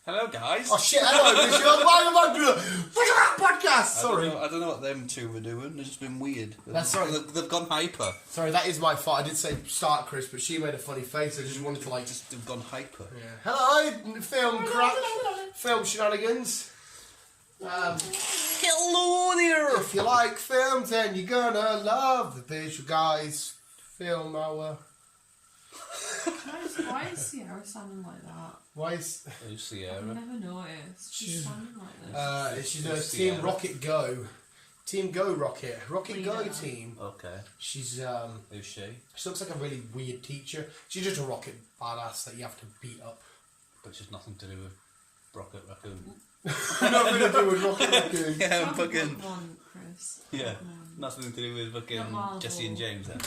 Hello, guys. Oh shit, hello, this is your podcast. Sorry. I don't know what them two were doing. They've just been weird. That's sorry. They've gone hyper. Sorry, that is my fault. I did say start, Chris, but she made a funny face. I just wanted to They've gone hyper. Yeah. Hello, film crack, film shenanigans. Hello there. If you like films, then you're gonna love the Visual Guyz Film Hour. Why is Sierra sounding like that? Why is Who's Sierra? I've never noticed. She's sounding like this. she's a Team Rocket Go. Team Go Rocket. Rocket Go Leader. team. Okay. She's Who's she? She looks like a really weird teacher. She's just a rocket badass that you have to beat up. But just nothing to do with Rocket Raccoon. Nothing to do with Rocket Raccoon. Yeah, Sounds fucking. like one, Chris. Yeah. Nothing to do with fucking Marvel. Jesse and James then.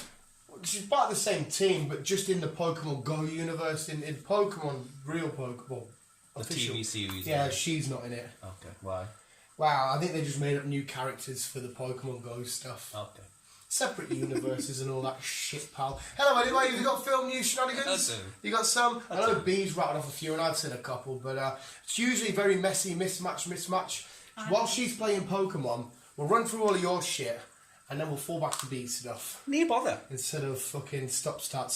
She's part of the same team, but just in the Pokemon Go universe, in Pokemon, real Pokemon, The official. TV series. Yeah, she's not in it. Okay. Why? Wow, I think they just made up new characters for the Pokemon Go stuff. Okay. Separate universes and all that shit, pal. Hello, anyway, have you got film news shenanigans? I do. You got some? I know B's rattled off a few and I've seen a couple, but it's usually very messy, mismatch. While she's playing Pokemon, we'll run through all of your shit and then we'll fall back to B's stuff. Need bother. Instead of fucking stop, start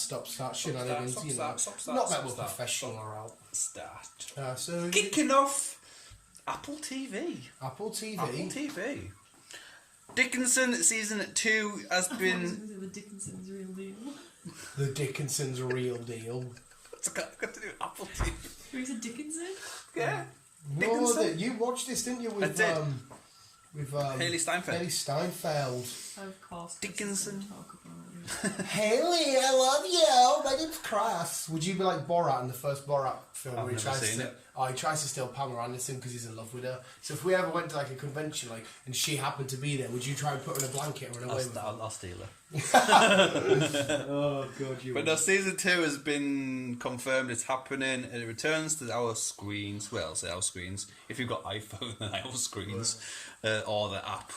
shenanigans, stop, you know. start, Not that stop, we're start, professional stop. or out. Start. So Kicking off Apple TV. Apple TV. Apple TV. Dickinson season 2 has been. The Dickinson's real deal. The Dickinson's real deal. What's it got to do with Apple TV? Who's a Dickinson? Yeah. No, Dickinson? you watched this, didn't you? With, I did. With Haley Steinfeld. Haley Steinfeld. Of course. Dickinson. Talk about it. Haley, I love you. My name's Chris. Would you be like Borat in the first Borat film? I've where he never tries seen to, it. Oh, he tries to steal Pamela Anderson because he's in love with her. So if we ever went to like a convention, like, and she happened to be there, would you try and put her in a blanket or run away with her? I'll steal her. Oh god, you. But no, season 2 has been confirmed. It's happening, and it returns to our screens. Well, say our screens. If you've got iPhone, then our screens, or the app.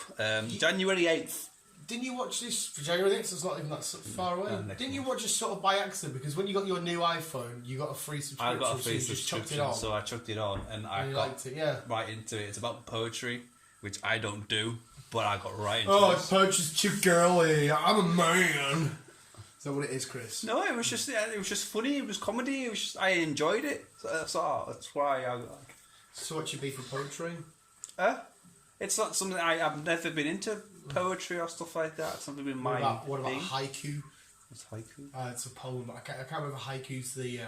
January 8th. Didn't you watch this for January 6th? It's not even that far away. Didn't you watch this sort of by accident? Because when you got your new iPhone, you got a free subscription. I got a free so you just chucked it subscription, on. so I chucked it on, and I you got liked it, yeah. right into it. It's about poetry, which I don't do, but I got right into Oh, it. it's purchased too girly. I'm a man. Is that what it is, Chris? No, it was just funny. It was comedy. It was just, I enjoyed it. So that's why I. So what you be for poetry? It's not something I've never been into poetry or stuff like that. It's never been my What about thing. haiku? What's haiku? It's a poem. I can't remember haikus. The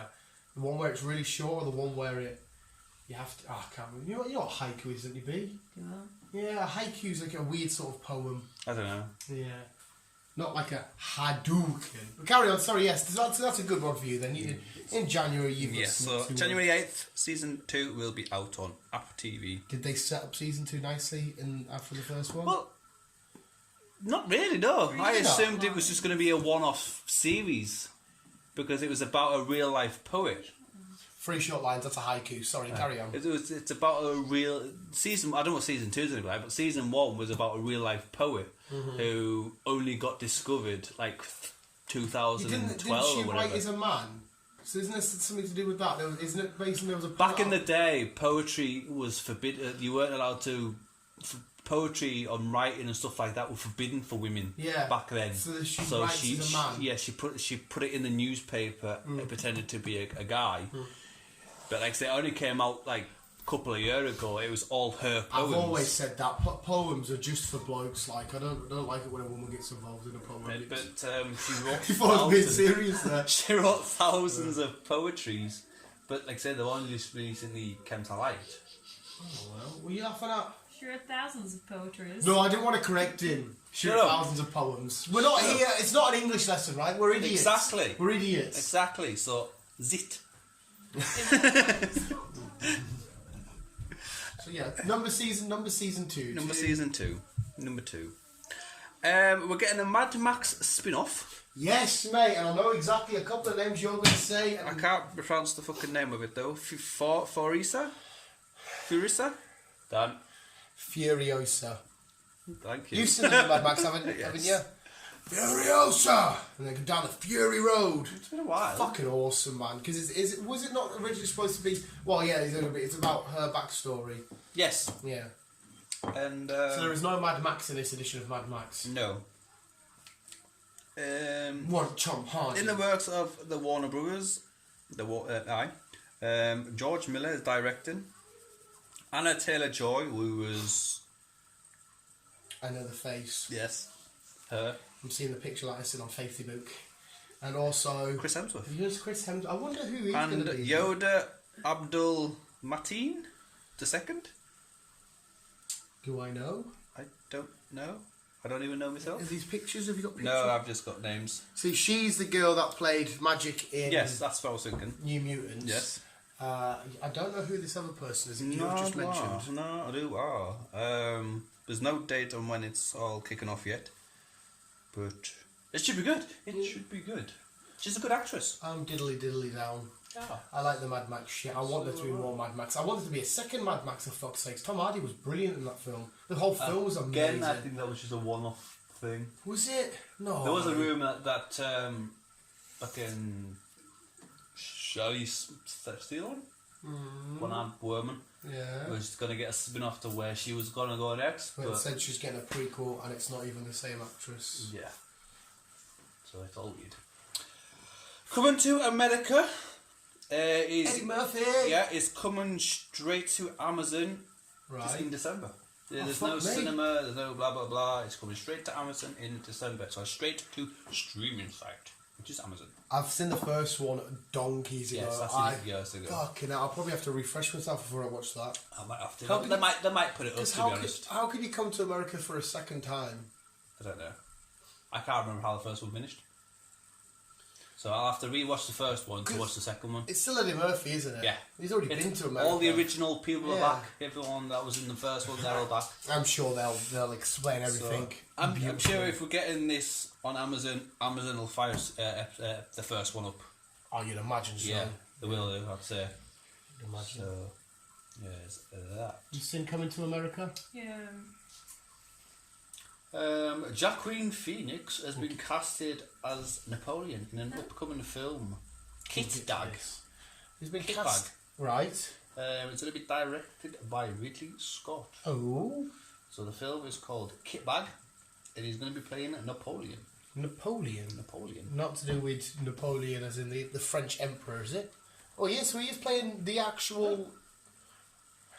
one where it's really short, or the one where you have to. Oh, I can't remember. You know what haiku is, don't you, B? Yeah, haiku is like a weird sort of poem. I don't know. Yeah. Not like a Hadouken. But carry on, sorry, yes, that's a good one for you then. In January you've got So January 8th, season 2 will be out on Apple TV. Did they set up season 2 nicely after the first one? Well, not really, no. I Really not? assumed it was just going to be a one-off series because it was about a real-life poet. 3 short lines, that's a haiku. Sorry, carry on. It's about a real season. I don't know what season 2 is going to be like, but season 1 was about a real life poet who only got discovered like 2012 Didn't she or whatever. write as a man? So isn't this something to do with that? Isn't it based on there was a Back in the day, poetry was forbidden. You weren't allowed to. Poetry and writing and stuff like that were forbidden for women. Yeah. Back then. So she writes as a man. Yeah, she put it in the newspaper. It pretended to be a guy. But like I say, it only came out like a couple of years ago. It was all her poems. I've always said that poems are just for blokes. Like I don't like it when a woman gets involved in a poem. But she wrote. You thought I was being thousands- serious there. She wrote thousands of poetries, but like I said, the one just recently came to light. Oh well, were you laughing at? She wrote thousands of poetries. No, I didn't want to correct him. Sure, Shut up. thousands of poems. We're not here. It's not an English lesson, right? We're idiots. Exactly. We're idiots. Exactly. So zit. So yeah, number season 2. Season 2. Number 2. We're getting a Mad Max spin-off. Yes, mate, and I know exactly a couple of names you're going to say. I can't pronounce the fucking name of it though. Furisa? Done. Furiosa. Thank you. You've seen the Mad Max, haven't Yes. you? Furiosa, and they go down the Fury Road. It's been a while. Fucking awesome, man. Because was it not originally supposed to be? Well, yeah, it's about her backstory. Yes. Yeah. And So there is no Mad Max in this edition of Mad Max. no. One Tom Hardy. In the works of the Warner Brothers, George Miller is directing. Anna Taylor-Joy, who was... I know the face. Yes, her. I'm seeing the picture like this on Facebook. And also... Chris Hemsworth. Here's Chris Hemsworth. I wonder who he's going And to be. Yoda Abdul Mateen II? Do I know? I don't know. I don't even know myself. Are these pictures? Have you got pictures? No, I've just got names. See, she's the girl that played Magic in Yes, that's what I was thinking. New Mutants. Yes. I don't know who this other person is that you've just mentioned. No, I do. There's no date on when it's all kicking off yet. But it should be good. It should be good. She's a good actress. I'm diddly down. Yeah. I like the Mad Max shit. I want there to be more Mad Max. I want there to be a second Mad Max, for fuck's sakes. Tom Hardy was brilliant in that film. The whole film was amazing. Again, I think that was just a one-off thing. Was it? No. There was a rumour that fucking Charlize Theron, one-armed woman, was going to get a spin-off to where she was going to go next. But it But said she's getting a prequel and it's not even the same actress. yeah. So it's all weird. Coming to America is... Eddie Murphy! Yeah, it's coming straight to Amazon. It's in Right. December. There's fuck no me. cinema, there's no blah blah blah. It's coming straight to Amazon in December. So straight to streaming site, which is Amazon. I've seen the first one donkeys ago. Yes, I've seen it years ago. Fucking hell, I'll probably have to refresh myself before I watch that. I might have to. How They might put it up, Because to be honest. how could you come to America for a second time? I don't know. I can't remember how the first one finished. So I'll have to rewatch the first one to watch the second one. It's still Eddie Murphy, isn't it? Yeah. He's already been to America. All the original people Yeah. are back. Everyone that was in the first one, they're all back. I'm sure they'll explain everything. So, I'm sure if we're getting this on Amazon, Amazon will fire the first one up. Oh, you'd imagine so. Yeah, they will do, I'd say. You'd imagine. So, yes, that. You seen Coming to America? Yeah. Joaquin Phoenix has been casted as Napoleon in an upcoming film, Kit Dag. He's been Kit cast. Right. It's going to be directed by Ridley Scott. Oh. So the film is called Kit Bag, and he's going to be playing Napoleon. Napoleon. Napoleon. Not to do with Napoleon as in the French emperor, is it? Oh, yeah, so he is playing the actual...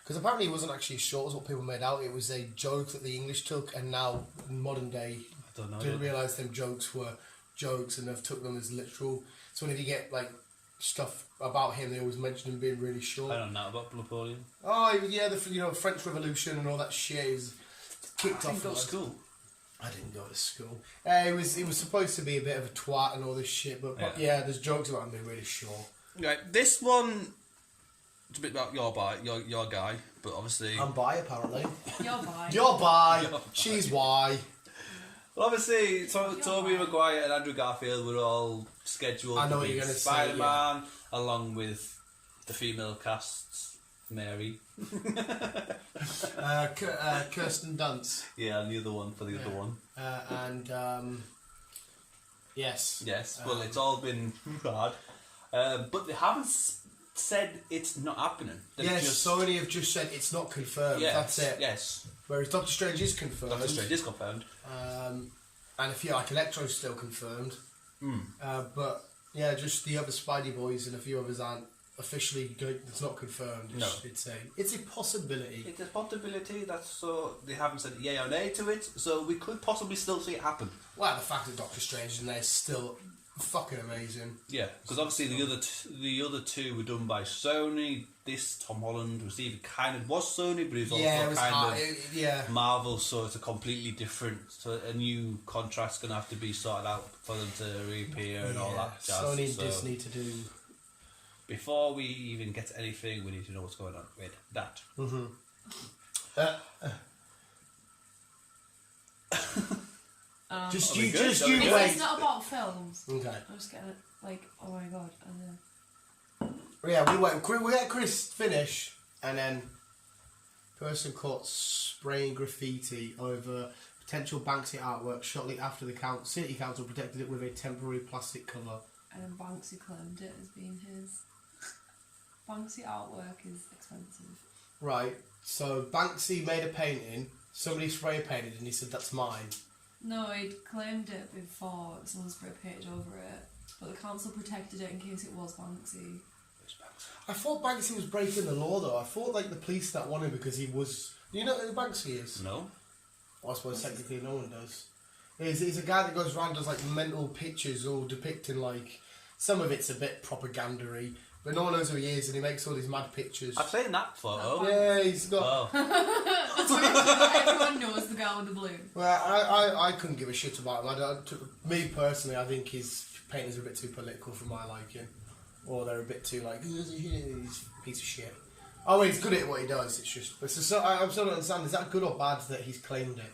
Because apparently it wasn't actually as short as what people made out. It was a joke that the English took, and now, in modern day, I don't know. didn't realise them jokes were jokes, and they've took them as literal. So whenever you get, like, stuff about him, they always mention him being really short. I don't know about Napoleon. Oh, yeah, the French Revolution and all that shit is kicked I off. didn't go to school. I didn't go to school. It was supposed to be a bit of a twat and all this shit, but yeah, there's jokes about him being really short. Right, this one, it's a bit about your guy, but obviously... I'm bi, apparently. You're bi. You're bi. You're bi. She's Y. Well, obviously, Tobey Maguire and Andrew Garfield were all scheduled I know to what be you're gonna say, Spiderman, along with the female casts, Mary. Kirsten Dunst. Yeah, and the other one for the other one. Yes. Yes, well, it's all been bad. But they haven't said it's not happening. They've Yes, Sony have just said it's not confirmed. Yes, That's it. Yes. Whereas Doctor Strange is confirmed. Doctor Strange is confirmed. And I feel like Electro's still confirmed. But yeah, just the other Spidey boys and a few others aren't officially good. It's not confirmed. It's a possibility. It's a possibility that they haven't said yay or nay to it, so we could possibly still see it happen. Well, the fact that Doctor Strange is in there is still fucking amazing. Yeah, because obviously the other two were done by Sony. This Tom Holland was even kind of Sony, but he was also Marvel, so it's a completely different. So a new contract's gonna have to be sorted out for them to reappear and all that jazz. Sony and Disney to do. Before we even get to anything, we need to know what's going on with that. Just That'll be you good, that'll be good. wait. It's not about films. Okay. I'm just getting like, oh my god. Yeah, we wait. We let Chris finish, and then person caught spraying graffiti over Potential Banksy artwork shortly after the City Council protected it with a temporary plastic cover. And then Banksy claimed it as being his. Banksy artwork is expensive. Right, so Banksy made a painting, somebody spray painted, and he said, that's mine. No, he'd claimed it before someone spray painted over it, but the council protected it in case it was Banksy. I thought Banksy was breaking the law, though. I thought, like, the police that wanted him because he was... Do you know who Banksy is? No. Well, I suppose technically no one does. He's a guy that goes around and does, like, mental pictures all depicting, like... Some of it's a bit propaganda-y, but no one knows who he is, and he makes all these mad pictures. I've seen that photo. Yeah, he's got... Oh. Everyone knows the guy with the balloon. Well, I couldn't give a shit about him. Me, personally, I think his paintings are a bit too political for my liking. Or they're a bit too, like, he's a piece of shit. Oh, he's good at what he does, it's just... I'm still don't understand, is that good or bad that he's claimed it?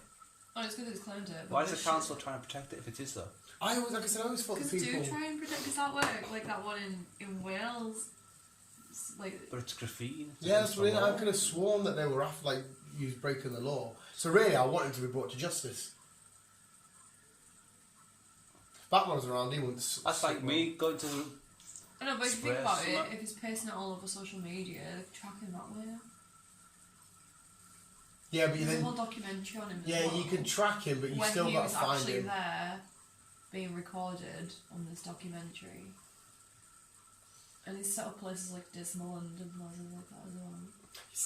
Oh, it's good that he's claimed it. Why is the council trying to protect it if it is, though? I always thought the people... do try and protect his artwork, like that one in Wales. But it's graffiti. Yeah, that's what I could have sworn that they were after, like, he was breaking the law. So really, I want him to be brought to justice. If Batman's around, he wouldn't... That's like me going to... I know, but if you think about it, if he's posting it all over social media, track him that way. Yeah, but there's a whole documentary on him as well. You can track him, but you still got to find him. When he was actually there, being recorded on this documentary. And he's set up places like Disneyland and places like that as well.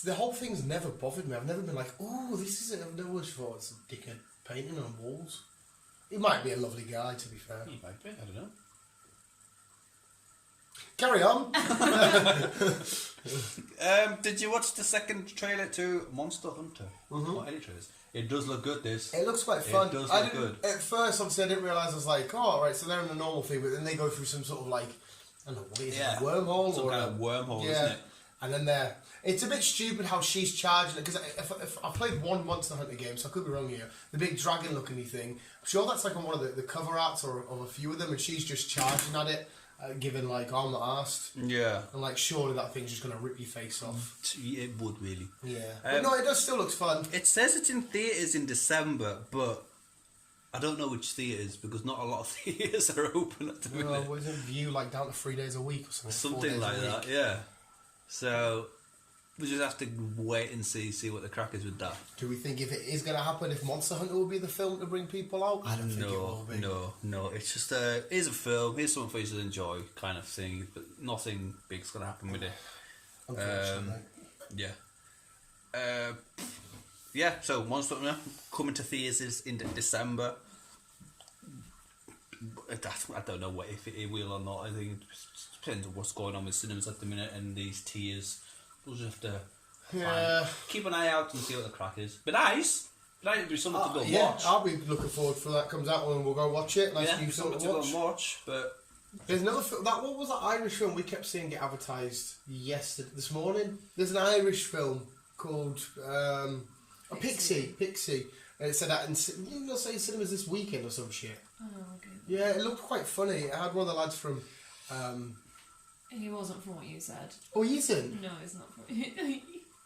The whole thing's never bothered me. I've never been like, oh, this is it. I've never thought it's a dickhead painting on walls. He might be a lovely guy, to be fair. He might be, I don't know. Carry on. Did you watch the second trailer to Monster Hunter? Mm-hmm. Or any trailers? It does look good, this. It looks quite fun. It does look good. At first, obviously, I didn't realise, I was like, oh, right, so they're in the normal thing, but then they go through some sort of, like, I don't know, what is it, a wormhole? Some kind of wormhole, isn't it? And then it's a bit stupid how she's charging it, because if I played one Monster Hunter game, so I could be wrong here, the big dragon-looking thing, I'm sure that's like on one of the cover arts or of a few of them, and she's just charging at it, giving like, oh, I'm not asked. Yeah. And like, surely that thing's just going to rip your face off. It would, really. Yeah. But no, it does still looks fun. It says it's in theatres in December, but I don't know which theatres, because not a lot of theatres are open at the minute. Well, wasn't View like down to 3 days a week or something? Something like that, yeah. So we just have to wait and see what the crack is with that. Do we think if it is going to happen, if Monster Hunter will be the film to bring people out? I don't think it will be. No. It's just here's a film, here's something for you to enjoy, kind of thing. But nothing big's going to happen with it. Unfortunately. Yeah. So Monster Hunter coming to theatres in December. I don't know if it will or not. I think it depends on what's going on with cinemas at the minute and these tiers. We'll just have to keep an eye out and see what the crack is. But nice. It'd be something to go watch. I'll be looking forward for that comes out and we'll go watch it. Something to go and watch. But there's another film. What was that Irish film we kept seeing get advertised this morning? There's an Irish film called Pixie. And it said that in cinemas this weekend or some shit. Oh, okay. Yeah, it looked quite funny. It had one of the lads from... He wasn't from what you said. Oh, he isn't? No, he's not from...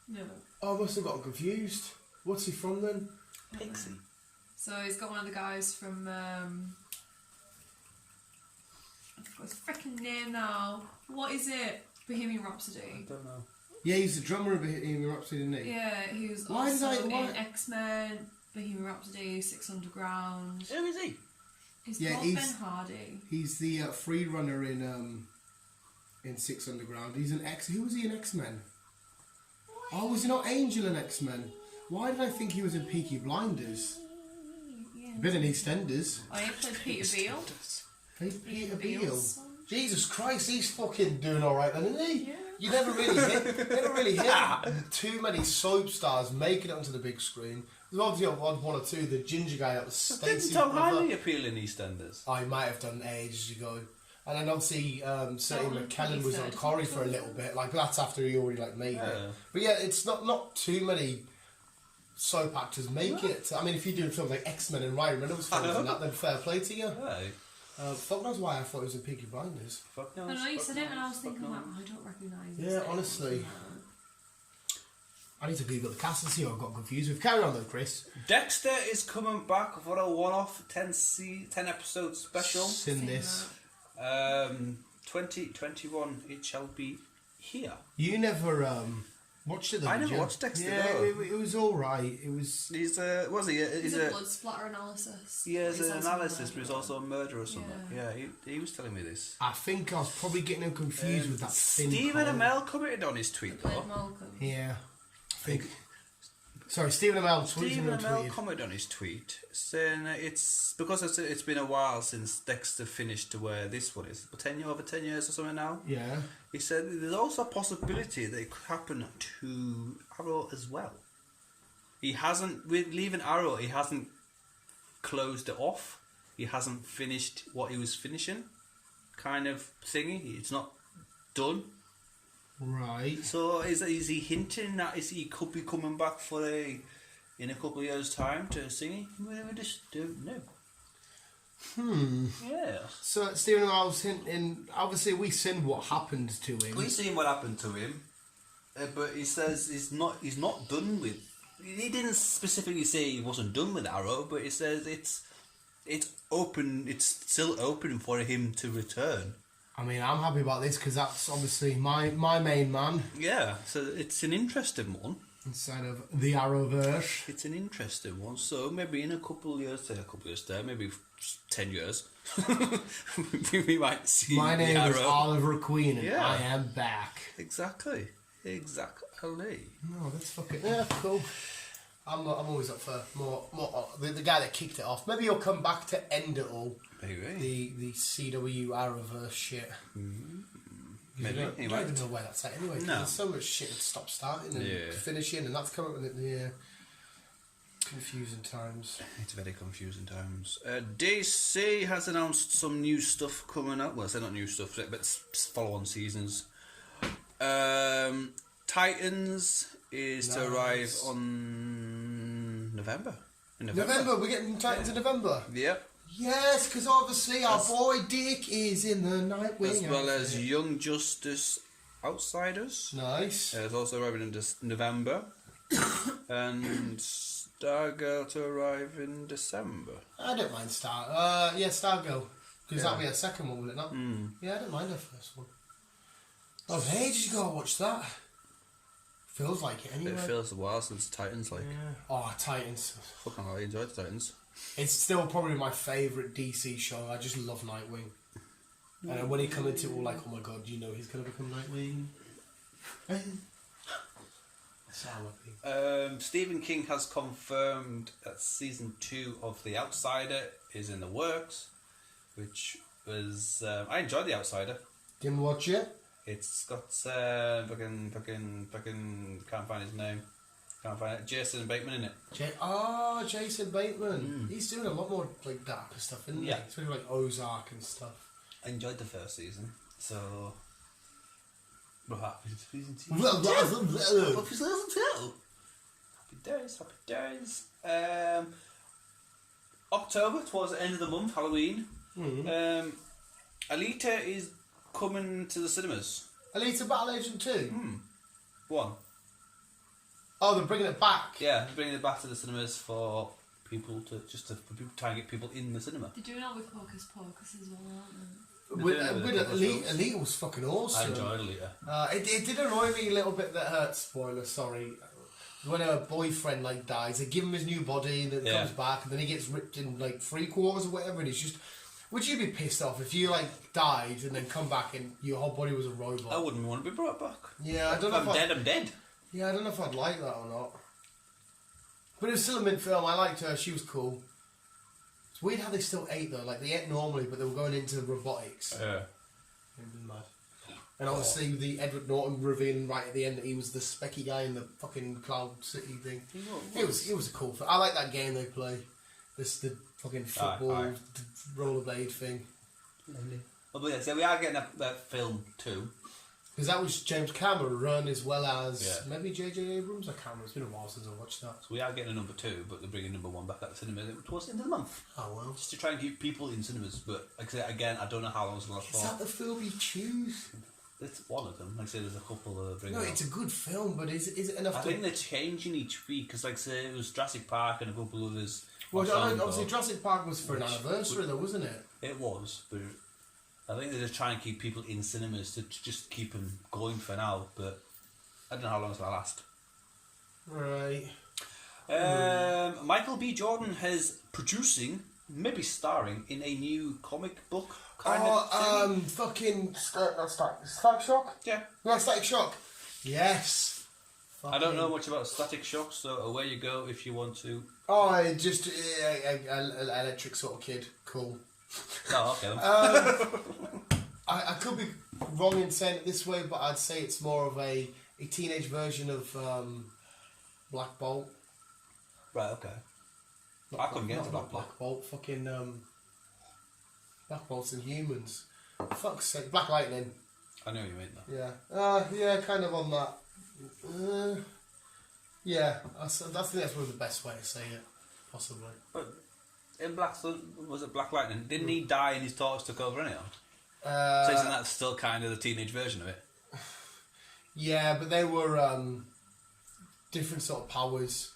No. Oh, I must have gotten confused. What's he from then? Pixie. So he's got one of the guys from... I forgot his freaking name now. What is it? Bohemian Rhapsody. I don't know. Yeah, he's the drummer of Bohemian Rhapsody, isn't he? Yeah, he was in X-Men, Bohemian Rhapsody, Six Underground. Who is he? He's Ben Hardy. He's the free runner in Six Underground. He's an X. Who was he in X-Men? Oh, was he not Angel in X-Men? Why did I think he was in Peaky Blinders? Yeah. Been in EastEnders. Oh, he played Peter Beale. Played Peter Beale. Jesus Christ, he's fucking doing all right then, isn't he? Yeah. You never really hit too many soap stars making it onto the big screen. There's obviously one or two. The ginger guy that was Stacey. Didn't Tom Hardy appeal in EastEnders? Oh, he might have done ages ago. And then obviously, Sadie McKellen was on Corrie for a little bit. Like that's after he already made it. But yeah, it's not too many soap actors make it. I mean, if you're doing films like X-Men and Ryan Reynolds films and that, then fair play to you. Right. Fuck knows why I thought it was in Peaky Blinders. Fuck knows. I know you said it, and I was thinking, like, I don't recognise. Yeah, honestly. I need to Google the cast and see what I got confused with. Carry on though, Chris. Dexter is coming back for a one-off 10 episode special. Seen this. 2021, it shall be here. You never watched it though, I never watched Dexter. Yeah, no. it was alright. It was... He's a blood splatter analysis. Yeah, he's an analysis, but he's also a murderer or something. Yeah, he was telling me this. I think I was probably getting him confused with that thin Stephen Amell commented on his tweet though. Yeah. I think... Sorry, Stephen Amell commented on his tweet saying it's because it's been a while since Dexter finished to where this one is, over 10 years or something now. Yeah. He said there's also a possibility that it could happen to Arrow as well. He hasn't, with leaving Arrow, he hasn't closed it off. He hasn't finished what he was finishing, kind of thingy. It's not done. Right. So is he hinting that he could be coming back in a couple of years' time to singing? We just don't know. Yeah. So Stephen Amell's hinting. Obviously, we've seen what happened to him. We've seen what happened to him, but he says he's not done with. He didn't specifically say he wasn't done with Arrow, but he says it's open. It's still open for him to return. I mean, I'm happy about this because that's obviously my main man. Yeah, so it's an interesting one. Inside of the Arrowverse. It's an interesting one. So maybe in a couple of years there, maybe 10 years, we might see my name is Oliver Queen and I am back. Exactly. No, that's fucking... Yeah, cool. I'm always up for more the guy that kicked it off. Maybe he'll come back to end it all. Maybe. The CW Arrowverse shit. Maybe. I don't even know where that's at anyway. No. There's so much shit that stops starting and finishing, and that's coming up with it. Confusing times. It's very confusing times. DC has announced some new stuff coming up. Well, it's not new stuff, but it's follow-on seasons. Titans is to arrive on November. In November. We're getting Titans in November. Yep. Yes, because obviously our boy Dick is in the Nightwing. As well as Young Justice Outsiders. Nice. It's also arriving in November. And Stargirl to arrive in December. I don't mind Stargirl. Because that'll be a second one, will it not? Yeah, I don't mind the first one. Oh, ages ago I watched that. Feels like it anyway. It feels a while since Titans, like. Yeah. Oh, Titans. Fucking hell, I enjoyed the Titans. It's still probably my favourite DC show. I just love Nightwing. And when he come into it, we're like, oh my god, do you know he's going to become Nightwing? Stephen King has confirmed that season 2 of The Outsider is in the works, which was... I enjoyed The Outsider. Didn't watch it? It's got fucking can't find his name. Can't find it. Jason Bateman in it. Jason Bateman. He's doing a lot more like darker stuff, isn't he? He's doing like Ozark and stuff. I enjoyed the first season, so we're happy for season 2. Happy days. October, towards the end of the month, Halloween. Alita is coming to the cinemas. Alita Battle Agent 2? 1. Oh, they're bringing it back? Yeah, they're bringing it back to the cinemas for people to try and get people in the cinema. They're doing it with Hocus Pocus as well, With aren't Alita was fucking awesome. I enjoyed Alita. It did annoy me a little bit that hurt. Spoiler, sorry. When her boyfriend dies, they give him his new body and it comes back, and then he gets ripped in 3/4 or whatever, and it's just. Would you be pissed off if you died and then come back and your whole body was a robot? I wouldn't want to be brought back. Yeah, I don't know. If I'm dead, I'm dead. Yeah, I don't know if I'd like that or not. But it was still a mid-film. I liked her. She was cool. It's weird how they still ate though. They ate normally, but they were going into robotics. Yeah. Mad. And obviously the Edward Norton revealing right at the end that he was the specky guy in the fucking Cloud City thing. It was a cool film. I like that game they play. The fucking football rollerblade thing. Lovely. Well, yeah, so we are getting that film too. Because that was James Cameron as well as maybe J.J. Abrams. I can't remember. It's been a while since I watched that. So we are getting a number 2, but they're bringing number 1 back at the cinema towards the end of the month. Oh well. Just to try and keep people in cinemas. But like I say again, I don't know how long it's going to last for. Is that the film you choose? It's one of them. Like I say, there's a couple that bring. No, it's a good film, but is it enough? I think they're changing each week because, like I say, it was Jurassic Park and a couple others. Well, obviously, Jurassic Park was for an anniversary, though, wasn't it? It was, but I think they're just trying to keep people in cinemas to just keep them going for now. But I don't know how long it's gonna last. Right. Michael B. Jordan is producing, maybe starring in a new comic book fucking Static Shock. Yeah, Static Shock. Yes. I don't know much about Static Shock, so away you go if you want to. Oh, just an electric sort of kid. Cool. Oh, okay. I could be wrong in saying it this way, but I'd say it's more of a teenage version of Black Bolt. Right, okay. I couldn't get into Black Bolt. Fucking Black Bolt's in Humans. Fuck's sake. Black Lightning. I know what you mean though. Yeah. Yeah, kind of on that. Yeah, I think that's probably the best way to say it, possibly. But in was it Black Lightning? Didn't he die and his torch took over anyhow? So isn't that still kind of the teenage version of it? Yeah, but they were different sort of powers.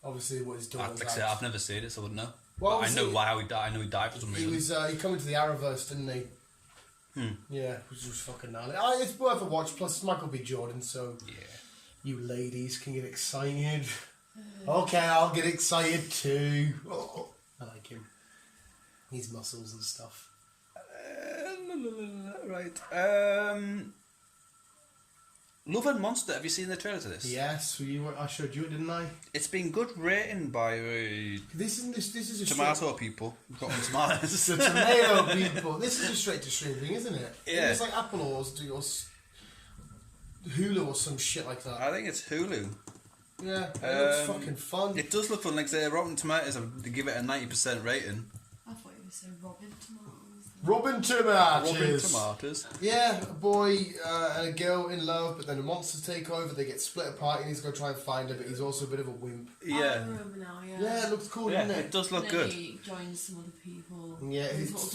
Obviously, what he's doing. I've never seen it, so I wouldn't know. Well, I know how he died. I know he died for some reason. He come into the Arrowverse, didn't he? Yeah, which was fucking gnarly. It's worth a watch. Plus, it's Michael B. Jordan, so you ladies can get excited. Okay, I'll get excited too. Oh, I like him. His muscles and stuff. Right. Love and Monster. Have you seen the trailer to this? Yes, I showed you it, didn't I? It's been good rating by this is a tomato people. Got tomatoes. The tomato people. This is a straight to stream thing, isn't it? Yeah. It's like Apple or Hulu or some shit like that. I think it's Hulu. Yeah, it looks fucking fun. It does look fun. Like say, Rotten Tomatoes, they give it a 90% rating. I thought you were saying Robin Tomatoes. Robin Tomatoes. Robin Tomatoes. Yeah, a boy and a girl in love, but then the monsters take over. They get split apart, and he's going to try and find her, but he's also a bit of a wimp. Yeah. I remember now. Yeah. Yeah, it looks cool, doesn't it? It does look and good. He joins some other people. Yeah, it's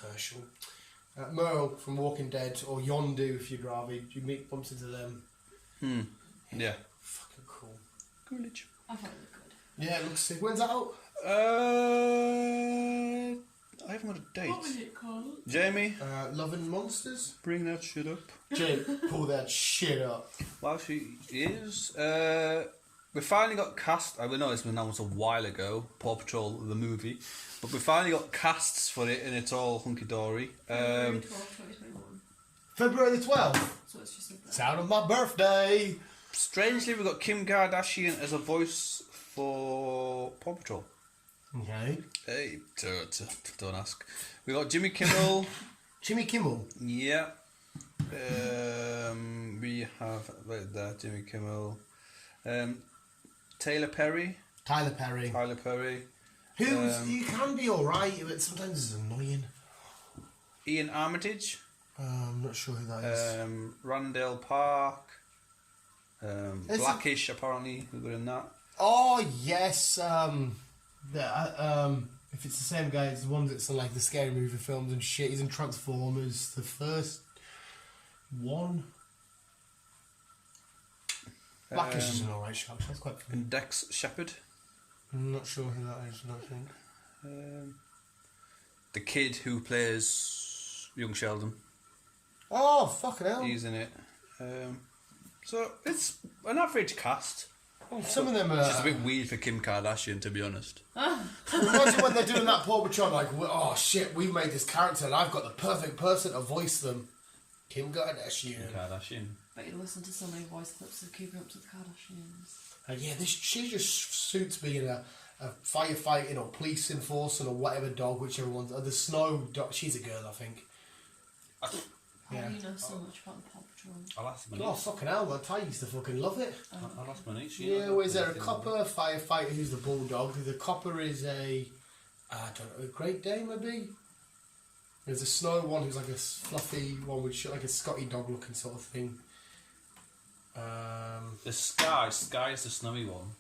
Herschel. Merle from Walking Dead, or Yondu if you'd rather. You bumps into them. Yeah. Fucking cool. Coolidge. I thought it looked good. Yeah, it looks sick. When's that out? I haven't got a date. What was it called? Jamie? Love and Monsters? Bring that shit up. Jamie, pull that shit up. Well, she is. We finally got cast. I know this was announced a while ago, Paw Patrol, the movie. But we finally got casts for it, and it's all hunky-dory. February 12th, 2021. February the 12th? So it's just like that. It's out of my birthday. Strangely, we got Kim Kardashian as a voice for Paw Patrol. Okay. Hey, don't ask. We got Jimmy Kimmel. Jimmy Kimmel? Yeah. We have right there, Jimmy Kimmel. Tyler Perry. He can be alright, but sometimes it's annoying. Ian Armitage. I'm not sure who that is. Randall Park. Blackish, apparently, we were in that. Oh, yes. If it's the same guy, it's the one that's in like the scary movie films and shit. He's in Transformers, the first one. Blackish is an alright show. That's quite funny. And Dex Shepard. I'm not sure who that is, I don't think. The kid who plays young Sheldon. Oh, fucking hell. He's in it. So it's an average cast. Well, some of them are... It's just a bit weird for Kim Kardashian, to be honest. Imagine when they're doing that Paw Patrol, like, oh shit, we made this character and I've got the perfect person to voice them. Kim Kardashian. But you listen to so many voice clips of Keeping Up with the Kardashians. Yeah, she just suits being a firefighting or police enforcement or whatever dog, whichever one's... the snow dog, she's a girl, I think. How do you know so much about the Paw Patrol? I'll ask my niece. Oh, fucking hell, I used to fucking love it. I'll ask my niece. Yeah, well, is there a copper, firefighter who's the bulldog? The copper is a Great Dane, maybe? There's a snow one who's like a fluffy one with like a Scotty dog looking sort of thing. The Sky is the snowy one.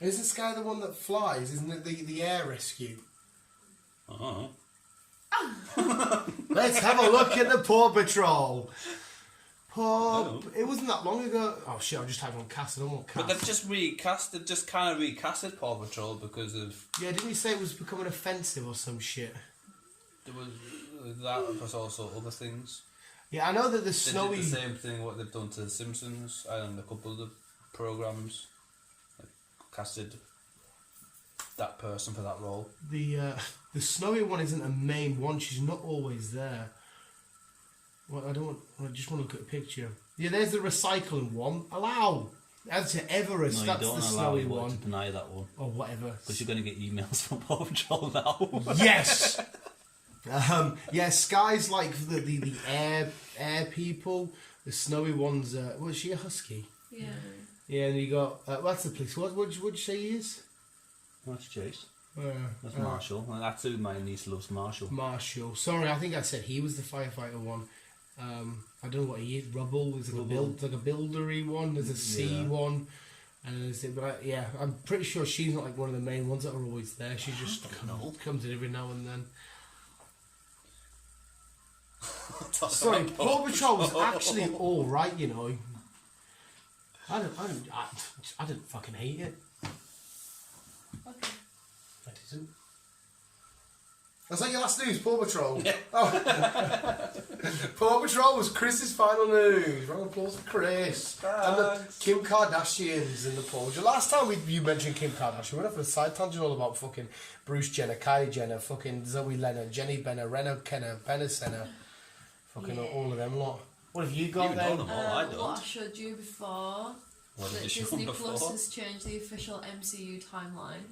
Isn't Sky the one that flies? Isn't it the air rescue? Oh. Let's have a look at the Paw Patrol. It wasn't that long ago. Oh shit! I just typed on cast. I don't want cast. But they've just recast. They've just kind of recasted Paw Patrol because of. Yeah, didn't you say it was becoming offensive or some shit? There was that. Plus also other things. Yeah, I know that the They snowy. did the same thing what they've done to The Simpsons and a couple of the programs. Like, casted that person for that role. The snowy one isn't a main one. She's not always there. Well, I just want to look at a picture. Yeah, there's the recycling one. Allow. That's Everest. No, you That's don't the allow snowy anyone one. to deny that one. Or whatever. Because you're going to get emails from Paw Patrol now. Yes. Yeah, Sky's like the air people. The snowy one's. Was she a husky? Yeah. Yeah, and you got. That's the police. What'd you say he is? That's Chase. That's Marshall. Well, that's who my niece loves, Marshall. Marshall. Sorry, I think I said he was the firefighter one. I don't know what he is. Rubble. There's like a buildery one. There's a sea one. And there's yeah, I'm pretty sure she's not like one of the main ones that are always there. She just comes in every now and then. Sorry, Paw Patrol was actually all right, you know. I didn't fucking hate it. Okay. I didn't. Was that your last news, Paw Patrol? Yeah. Oh. Paw Patrol was Chris's final news. Round of applause for Chris. And the Kim Kardashians and the Paw Patrol. Last time you mentioned Kim Kardashian, we went off on a side tangent all about fucking Bruce Jenner, Kylie Jenner, fucking Zoe Lennon, Jenny Benner, Reno Kenner, Benner Senna. Fucking all of them lot. What have you got then? Them all, I don't. What I showed you before. What did that you show Disney before? Plus has changed the official MCU timeline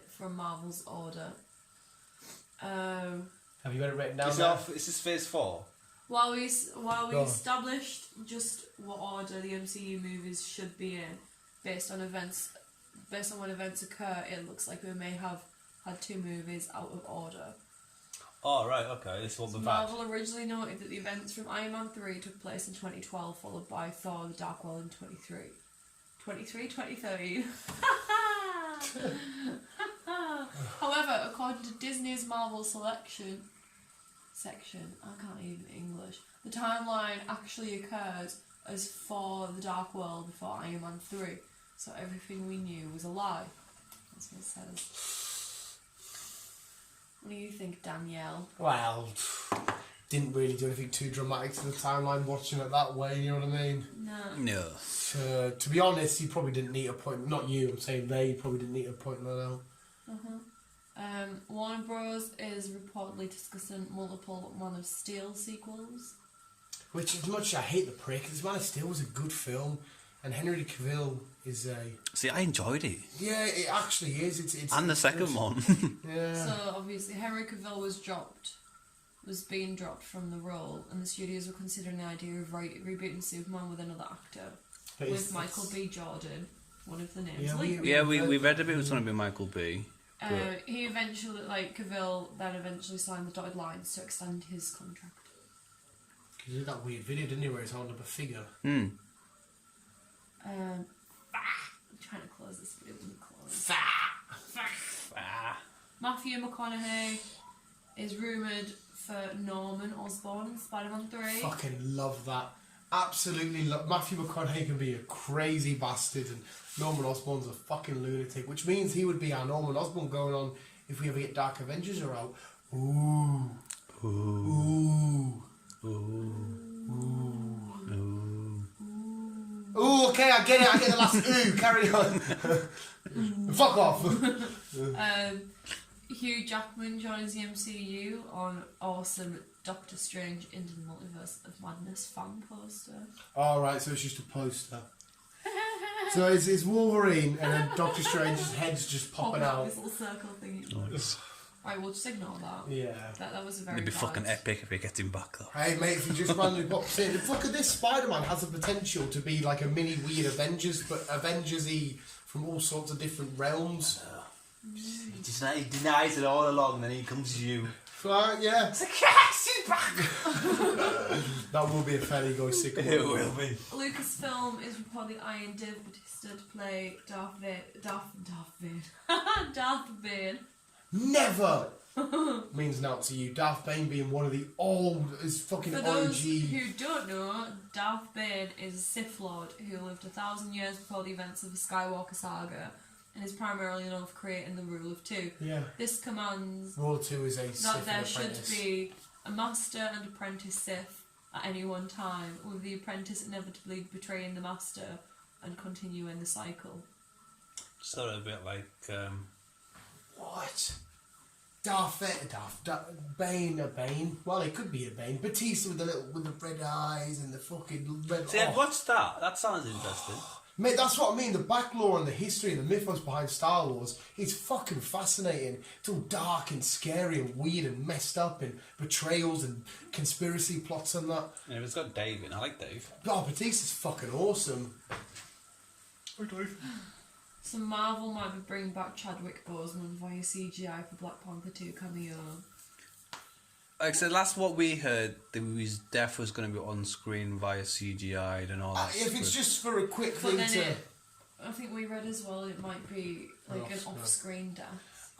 from Marvel's order. Have you got it written down? Is this phase 4? While we established just what order the MCU movies should be in, based on when events occur, it looks like we may have had 2 movies out of order. Oh, right, okay, this will be bad. Marvel originally noted that the events from Iron Man 3 took place in 2012, followed by Thor the Dark World in 2013. However, according to Disney's Marvel section, I can't even English, the timeline actually occurs as for the Dark World before Iron Man 3, so everything we knew was a lie. That's what it says. What do you think, Danielle? Well, didn't really do anything too dramatic to the timeline watching it that way, you know what I mean? No. To be honest, you probably didn't need a point. Not you, I'm saying they probably didn't need a point that out. Warner Bros. Is reportedly discussing multiple Man of Steel sequels. Which, as much as I hate the prick, this Man of Steel was a good film, and Henry Cavill is a... See, I enjoyed it. Yeah, it actually is. It's and the second one. Yeah. So, obviously, Henry Cavill was being dropped from the role, and the studios were considering the idea of rebooting Superman with another actor. With Michael B. Jordan, one of the names. We read a bit it was going to be Michael B. He eventually, Cavill then eventually signed the dotted lines to extend his contract. He did that weird video, didn't he, where he's holding up a figure? I'm trying to close this video. Matthew McConaughey is rumoured for Norman Osborn in Spiderman 3. Fucking love that. Absolutely love. Matthew McConaughey can be a crazy bastard, and Norman Osborn's a fucking lunatic, which means he would be our Norman Osborn going on if we ever get Dark Avengers are out. Ooh. Ooh. Ooh. Ooh. Ooh. Ooh, okay, I get it. I get the last ooh. Carry on. Fuck off. Hugh Jackman joins the MCU on awesome Doctor Strange Into the Multiverse of Madness fan poster. Alright, so it's just a poster. So it's Wolverine and then Doctor Strange's head's just popping out. This little circle thing. Nice. Right, we'll just ignore that. Yeah. That was a very It'd be bad. fucking epic if he gets him back, though. Hey, mate, if you just randomly pops in. Look at this, Spider-Man has the potential to be like a mini weird Avengers, but Avengers-y from all sorts of different realms. He denies it all along, and then he comes to you. Yeah. It's like, yes, he's back! That will be a fairly sick one. It will be. Lucasfilm is reportedly eyeing Dave Bautista to play Darth Bane. Never! means now to you. Darth Bane being one of the old, is fucking For OG. those who don't know, Darth Bane is a Sith Lord who lived 1,000 years before the events of the Skywalker saga and is primarily known for creating the Rule of Two. Yeah. This commands Rule of Two is a Sith that there apprentice. should be a master and apprentice Sith at any one time, with the apprentice inevitably betraying the master and continuing the cycle. Sort of a bit like... What? Bane, a Bane. Well, it could be a Bane. Batista with the red eyes and the fucking red. See, what's that? That sounds interesting. Mate, that's what I mean. The back lore and the history and the mythos behind Star Wars is fucking fascinating. It's all dark and scary and weird and messed up and betrayals and conspiracy plots and that. Yeah, it's got Dave in. I like Dave. Oh, Batista's fucking awesome. Hi, Dave. So Marvel might be bringing back Chadwick Boseman via CGI for Black Panther 2 cameo. Like I said, last what we heard, his death was going to be on screen via CGI and all that. If it's just for a quick But thing then to... I think we read as well it might be like an off-screen death.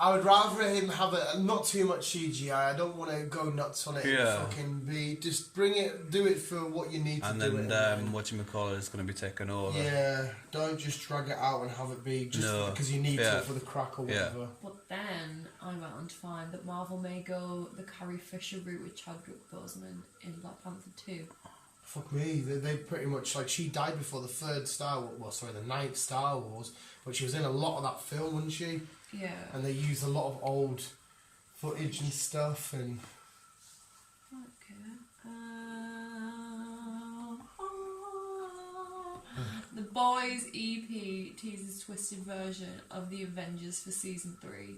I would rather him have not too much CGI. I don't want to go nuts on it Yeah. and fucking be... Just bring it, do it for what you need to and do then, it. whatchamacallit is going to be taken over. Yeah, don't just drag it out and have it be just because you need to for the crack or whatever. But then I went on to find that Marvel may go the Carrie Fisher route with Chadwick Boseman in Black Panther 2. Fuck me, they pretty much, like, she died before the the 9th Star Wars, but she was in a lot of that film, wasn't she? Yeah. And they used a lot of old footage and stuff, and... Okay. The Boys EP teases twisted version of the Avengers for season 3.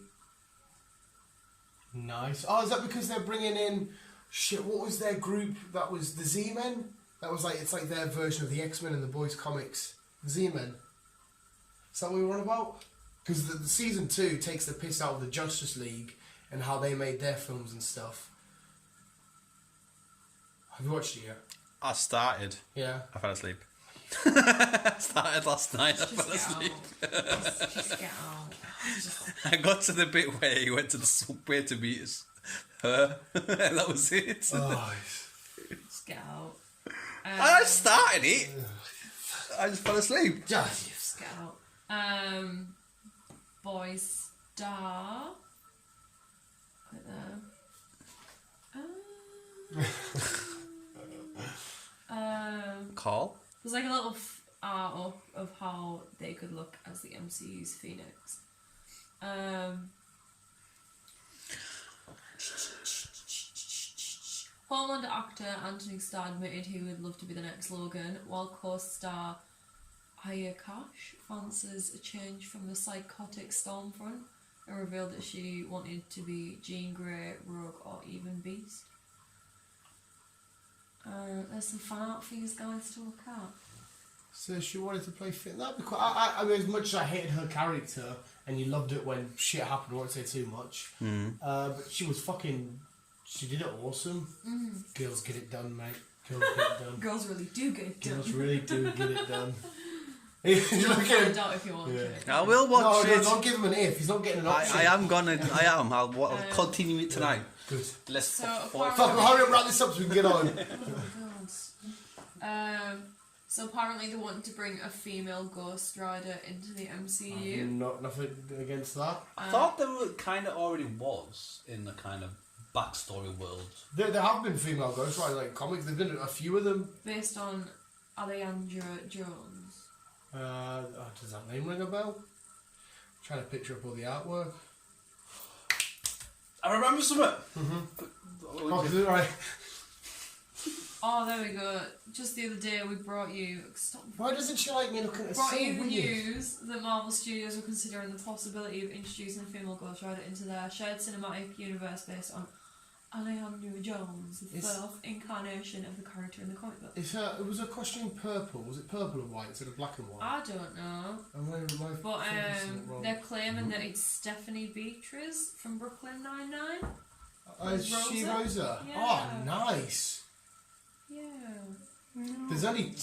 Nice. Oh, is that because they're bringing in... Shit, what was their group? That was the Z-Men? That was like, it's like their version of the X-Men and the Boys comics. The Z-Men. Is that what we were on about? Because the season 2 takes the piss out of the Justice League and how they made their films and stuff. Have you watched it yet? I started. Yeah. I fell asleep. I started last night. I fell asleep. Just get out. I got to the bit where he went to the subway to meet her, and that was it. Oh, Just get out. I started it. I just fell asleep. Just get out. Boys star. Right there. Call. There's like a little art up of how they could look as the MCU's Phoenix. Homelander actor Anthony Starr admitted he would love to be the next Logan, while co-star Aya Cash fancies a change from the psychotic Stormfront and revealed that she wanted to be Jean Grey, Rogue, or even Beast. There's some fan art for you guys to look at. So she wanted to play fit. That'd be quite... I mean, as much as I hated her character, and you loved it when shit happened, I won't say too much. But she was fucking... She did it awesome. Girls get it done, mate. Girls get it done. Girls really do get it done. Girls really do get it done. You can find out if you want to. I will watch it. No, don't give him an if. He's not getting an option. I am. I'll continue it tonight. Good. Let's So, Fuck, hurry up, wrap this up so we can get on. So apparently they want to bring a female Ghost Rider into the MCU. Nothing against that. I thought there kind of already was in the kind of backstory world. There have been female Ghost Riders like comics. There've been a few of them. Based on Alejandra Jones. Does that name ring a bell? I'm trying to picture up all the artwork. I remember something. Oh, right. Oh, there we go. Just the other day we brought you... Stop. Why doesn't she like me looking at Brought so you the weird? news that Marvel Studios were considering the possibility of introducing a female Ghost Rider into their shared cinematic universe based on Alejandra Jones, the fourth incarnation of the character in the comic book. Was her costume purple? Was it purple and white instead of black and white? I don't know. But they're claiming that it's Stephanie Beatriz from Brooklyn Nine-Nine. Is she Rosa? Yeah. Oh, nice. Yeah. There's only...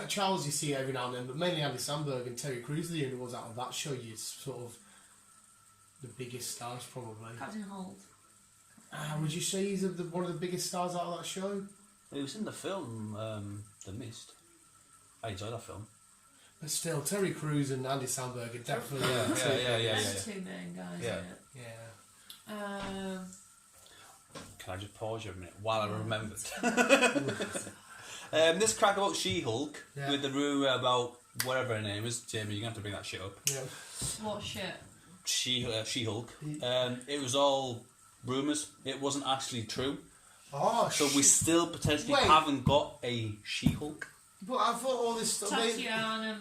Charles you see every now and then, but mainly Andy Samberg and Terry Crews are the only ones out of that show you sort of The biggest stars, probably. Captain Holt. Would you say he's one of the biggest stars out of that show? He was in the film The Mist. I enjoyed that film. But still, Terry Crews and Andy Samberg are definitely Yeah. Those two main guys. Yeah. Can I just pause you a minute while I remembered? This crack about She-Hulk with the rumour about whatever her name is. Jamie, you're going to have to bring that shit up. Yeah. What shit? She-Hulk. It was all rumours. It wasn't actually true. Oh, so we still potentially haven't got a She-Hulk. But I thought all this stuff... Tatiana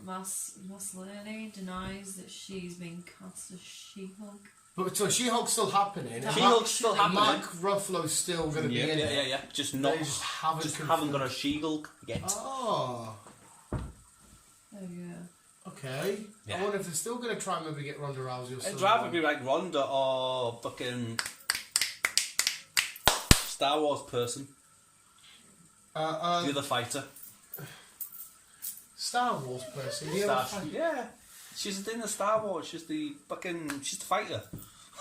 Maslany denies that she's been cast as She-Hulk. But so She-Hulk's still happening. She-Hulk's still happening. Mark Ruffalo's still going to be in it. Yeah. Just haven't got a She-Hulk yet. Oh. Yeah. Okay. I wonder if they're still going to try and maybe get Ronda Rousey or something. It'd rather be like Ronda or fucking Star Wars person. The other fighter. Star Wars person? Yeah. She's in the Star Wars. She's the fighter.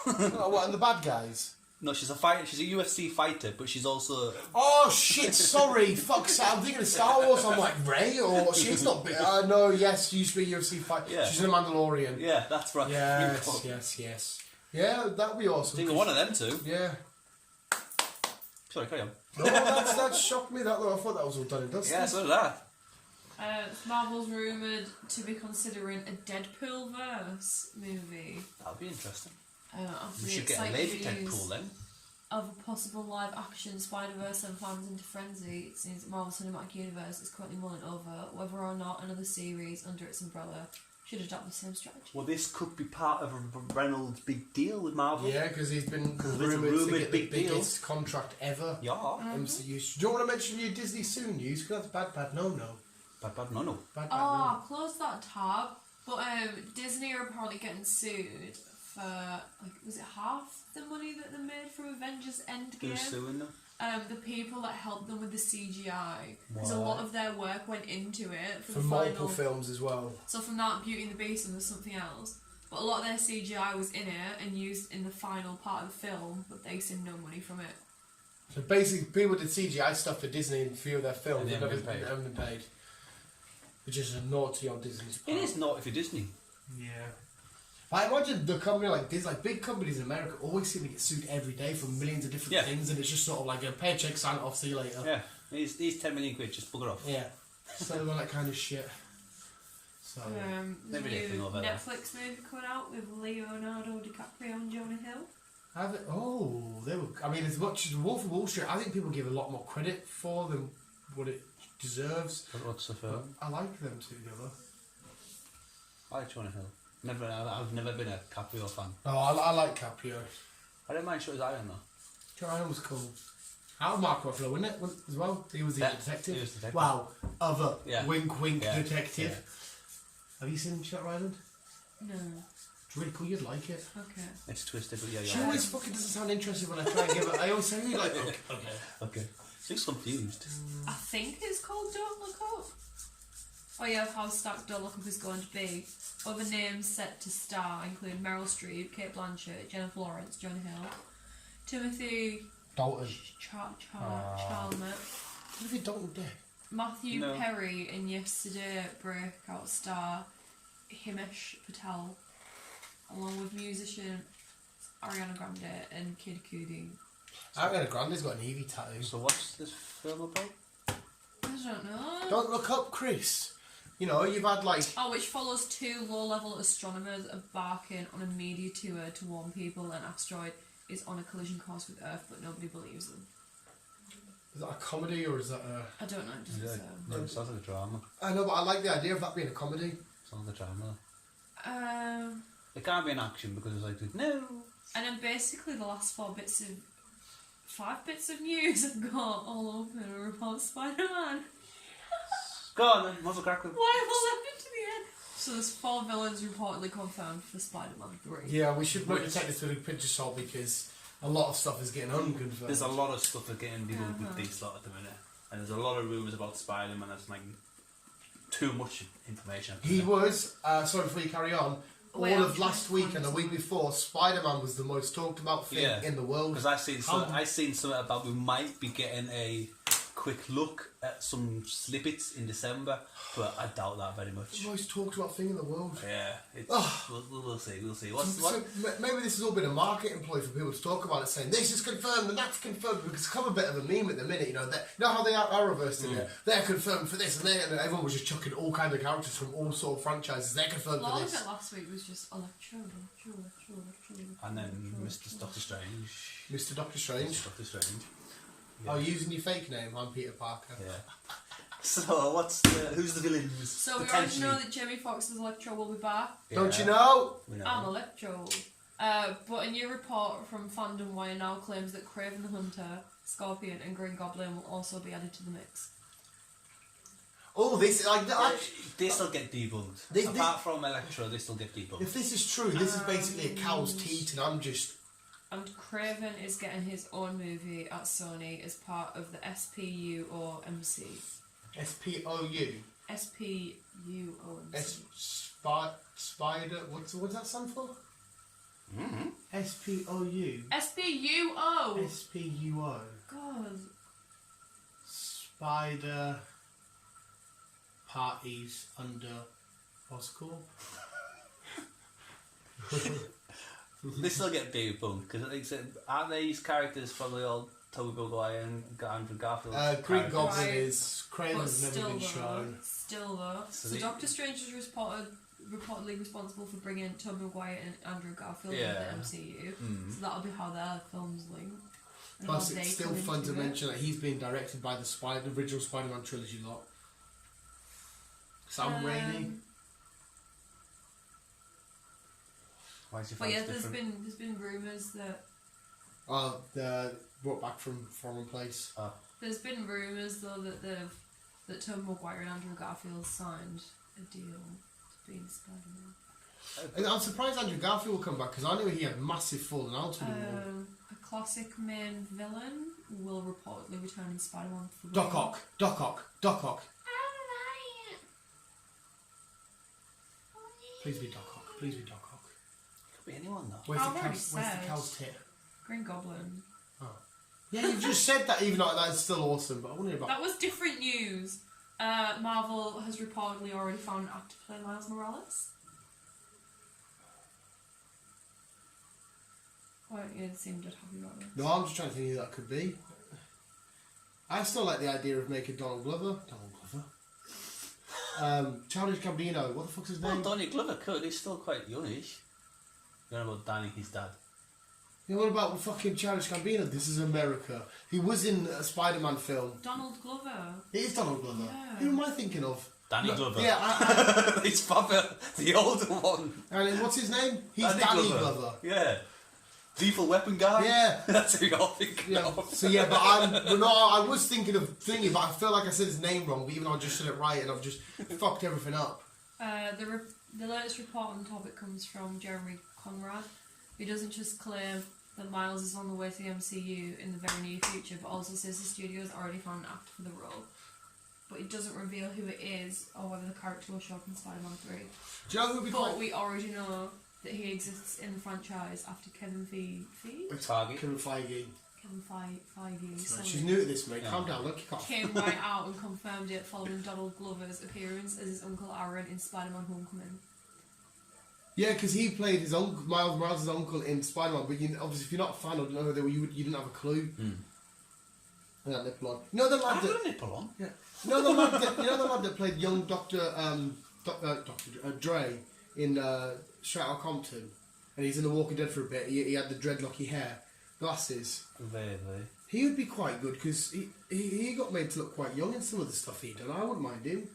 What, and the bad guys? No, she's a fighter. She's a UFC fighter, but she's also... Oh, shit, sorry. Fuck, I'm thinking of Star Wars. I'm like, Rey? Or she's not... no, yes, she used to be a UFC fighter. Yeah. She's in The Mandalorian. Yeah, that's right. Yes. Yeah, that would be awesome. Either one of them two. Yeah. Sorry, carry on. No, that shocked me. I thought that was all done and dusted. Yeah, so did that. Marvel's rumoured to be considering a Deadpool-verse movie. That would be interesting. After We should get a lady Deadpool then. Of a possible live-action Spider-Verse and fans into frenzy, it seems that Marvel Cinematic Universe is currently mulling over whether or not another series under its umbrella should adopt the same strategy. Well, this could be part of a Reynolds' big deal with Marvel. Yeah, because he's been rumoured to get the biggest contract ever. Yeah. MCU. Do you want to mention your Disney Soon news? Because that's bad, no. Bad, no. Bad, no. Close that tab. But Disney are apparently getting sued for, was it half the money that they made from Avengers Endgame? Who's suing them? The people that helped them with the CGI. Because a lot of their work went into it. For the multiple films as well. So from that, Beauty and the Beast, and there's something else. But a lot of their CGI was in it and used in the final part of the film, but they seen no money from it. So basically, people did CGI stuff for Disney in a few of their films and haven't been paid. Which is a naughty on Disney's part. It is naughty for Disney. Yeah. I imagine the company like Disney, like big companies in America, always seem to get sued every day for millions of different things, and it's just sort of like a paycheck, sign it off, see you later. Yeah, these 10 million quid, just bugger off. Yeah, so that kind of shit. So there's a new Netflix movie coming out with Leonardo DiCaprio and Jonah Hill. Have it? Oh, they were. I mean, as much as Wolf of Wall Street, I think people give a lot more credit for than what it deserves. What's the film? I like them two together. I like Jonah Hill. I've never been a Caprio fan. Oh, I like Caprio. I don't mind Shutter Island though. Shutter Island was cool. Out of Mark Ruffalo, wasn't it? As well, he was the detective. He was the detective. Wow, wink detective. Yeah. Have you seen Shutter Island? No. It's really cool. You'd like it. Okay. It's twisted, but yeah. She always fucking doesn't sound interested when I try and give it. I always say, like, okay. She's confused. I think it's called Don't Look Up. Oh yeah, how stacked Don't Look Up is going to be. Other names set to star include Meryl Streep, Kate Blanchett, Jennifer Lawrence, Jonah Hill, Timothy Dalton, Chalamet, Timothy Dalton dead. Matthew Perry, and yesterday breakout star Himesh Patel, along with musician Ariana Grande and Kid Cudi. Ariana Grande's got an Evie tattoo. So what's this film about? I don't know. Don't Look Up, Chris. You know, you've had like... Oh, which follows two low-level astronomers embarking on a media tour to warn people an asteroid is on a collision course with Earth, but nobody believes them. Is that a comedy or is that a... I don't know, it doesn't No, it sounds like a drama. I know, but I like the idea of that being a comedy. Sounds like a drama. It can't be an action because it's like, no. And then basically the last 5 bits of news have got all over about Spider-Man. Go on then, muzzle cracker. Why have I left it to the end? So there's 4 villains reportedly confirmed for Spider-Man 3. Yeah, we should maybe take this with a pinch of salt because a lot of stuff is getting unconfirmed. There's a lot of stuff that's getting dealing with these lot at the minute. And there's a lot of rumours about Spider-Man that's like too much information. He was, sorry before you carry on, all of last week and the week before, Spider-Man was the most talked about thing in the world. Because I seen something about we might be getting a quick look at some snippets in December, but I doubt that very much. The most talked about thing in the world. Yeah, we'll see. So maybe this has all been a marketing ploy for people to talk about it, saying this is confirmed and that's confirmed, because it's become a bit of a meme at the minute. You know how they are reversed in it. They're confirmed for this, and everyone was just chucking all kinds of characters from all sort of franchises. They're confirmed for this. A lot of it last week was just Electro. And then Mr. Doctor Strange. Mr. Doctor Strange. Yeah. Oh, using your fake name, I'm Peter Parker. Yeah. So, who's the villains? So, we already know that Jamie Foxx's Electro will be back. Yeah. Don't you know? I'm Electro. But a new report from Fandom Wire now claims that Kraven the Hunter, Scorpion, and Green Goblin will also be added to the mix. Oh, this will get debunked. Apart from Electro, this will get debunked. If this is true, this is basically a cow's teat, and I'm just. And Kraven is getting his own movie at Sony as part of the SPU or MC. SPOU. SPUO. Spider. What's that stand for? SPOU. SPUO. SPUO. God. Spider. Parties under Oscorp. This will get debunked because I think aren't these characters probably all Tobey Maguire and Andrew Garfield? Green Goblin is Kraven's never been shown. Still though, so Doctor Strange is reportedly responsible for bringing Tobey Maguire and Andrew Garfield into the MCU. So that'll be how their films link. Plus, it's still fun to mention that he's being directed by the original Spider-Man trilogy lot. Sam Raimi. But yeah, there's been rumours that. They're brought back from foreign place. There's been rumours though that Tobey Maguire and Andrew Garfield signed a deal to be in Spider-Man. I'm surprised Andrew Garfield will come back because I knew he had massive falling out with him. A classic main villain will reportedly return in Spider-Man. Doc Ock. Please be Doc Ock. Please be Doc Ock. Could be anyone though. Where's the cow's tit? Green Goblin. Oh. Yeah, you've just said that, even though that's still awesome, but I wonder about... That was different news. Marvel has reportedly already found an actor to play Miles Morales. Why don't you seem dead happy about this? No, I'm just trying to think who that could be. I still like the idea of making Donald Glover. Childish Gambino, what the fuck's his name? Well, Donnie Glover could, he's still quite youngish. You know about Danny, his dad. Yeah, what about fucking Childish Gambino? This is America. He was in a Spider-Man film. Donald Glover. It is Donald Glover. Yeah. Who am I thinking of? Danny Glover. Yeah, his father, the older one. And what's his name? He's Danny Glover. Yeah. Lethal Weapon guy? Yeah. That's who you're thinking of. So yeah, but I was thinking of thingy, but I feel like I said his name wrong, but even though I just said it right and I've just fucked everything up. The latest report on the topic comes from Jeremy Conrad, who doesn't just claim that Miles is on the way to the MCU in the very near future, but also says the studio has already found an actor for the role. But it doesn't reveal who it is or whether the character will show up in Spider-Man 3. Do you know who would be But we already know that he exists in the franchise after Kevin Feige. Right, she's new to this, mate. Calm down, look, you can't. Came right out and confirmed it following Donald Glover's appearance as his Uncle Aaron in Spider-Man Homecoming. Yeah, because he played his uncle, Miles Morales' uncle in Spider-Man, but obviously if you're not a fan or don't know who they were, you didn't have a clue. And that nipple on. You know the lad that... nipple on? Yeah. You know the lad that played young Dr. Dre in Straight Outta Compton? And he's in The Walking Dead for a bit. He had the dreadlocky hair, glasses. Vaguely. He would be quite good because he got made to look quite young in some of the stuff he'd done. I wouldn't mind him.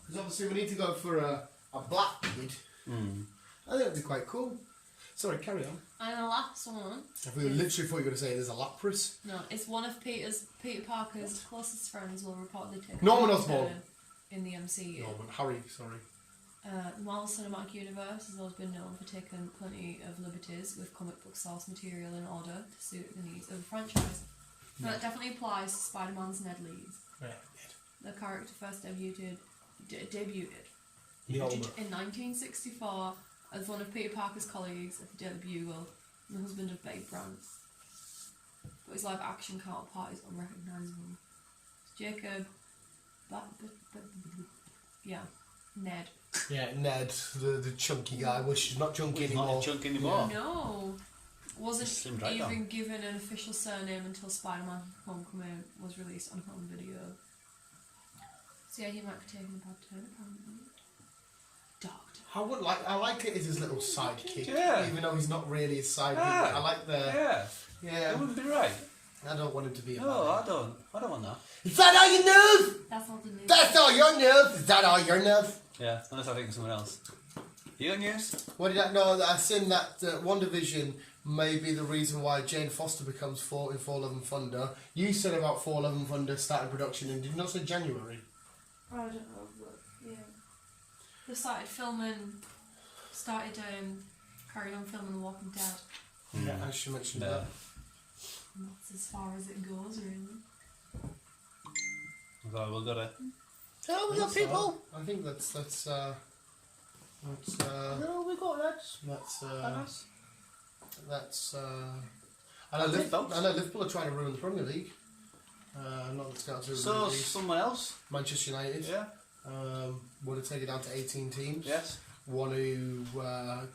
Because obviously we need to go for a black kid. I think that'd be quite cool. Sorry, carry on. And the last one... I literally thought you were going to say there's a Lapras. No, it's one of Peter Parker's closest friends will reportedly take Norman Osborn in the MCU. Harry, sorry. The Marvel Cinematic Universe has always been known for taking plenty of liberties with comic book source material in order to suit the needs of the franchise. Now, that definitely applies to Spider-Man's Ned Leeds. Yeah. The character first debuted Featured in 1964 as one of Peter Parker's colleagues at the Daily Bugle, the husband of Babe Brandt. But his live action counterpart is unrecognisable. Jacob. Ned. Yeah, Ned, the chunky guy. Well, she's not chunky anymore. Not chunky anymore. No. Wasn't even given an official surname until Spider-Man Homecoming was released on home video. So yeah, he might be taking a bad turn apparently. Doctor. I like it as his little sidekick. Yeah. Even though he's not really his sidekick. Ah, I like the... Yeah. Yeah. That wouldn't be right. I don't want him to be a No, bad I don't. I don't want that. Is that all you know? That's not the news. That's all your news? Is that all your news? Yeah, unless I think of someone else. You got news? What did I know? I seen that WandaVision may be the reason why Jane Foster becomes in Fall Love and Thunder. You said about Fall Love and Thunder starting production in, did you not say January? I don't know, but yeah. They started carried on filming The Walking Dead. Yeah, I should mention that. And that's as far as it goes, really. So we've got to... Oh, we got people! I think that's no, we got lads. I know Liverpool are trying to ruin the Premier League. Not that's going to So, someone else? Manchester United. Yeah. Want to take it down to 18 teams. Yes. Want to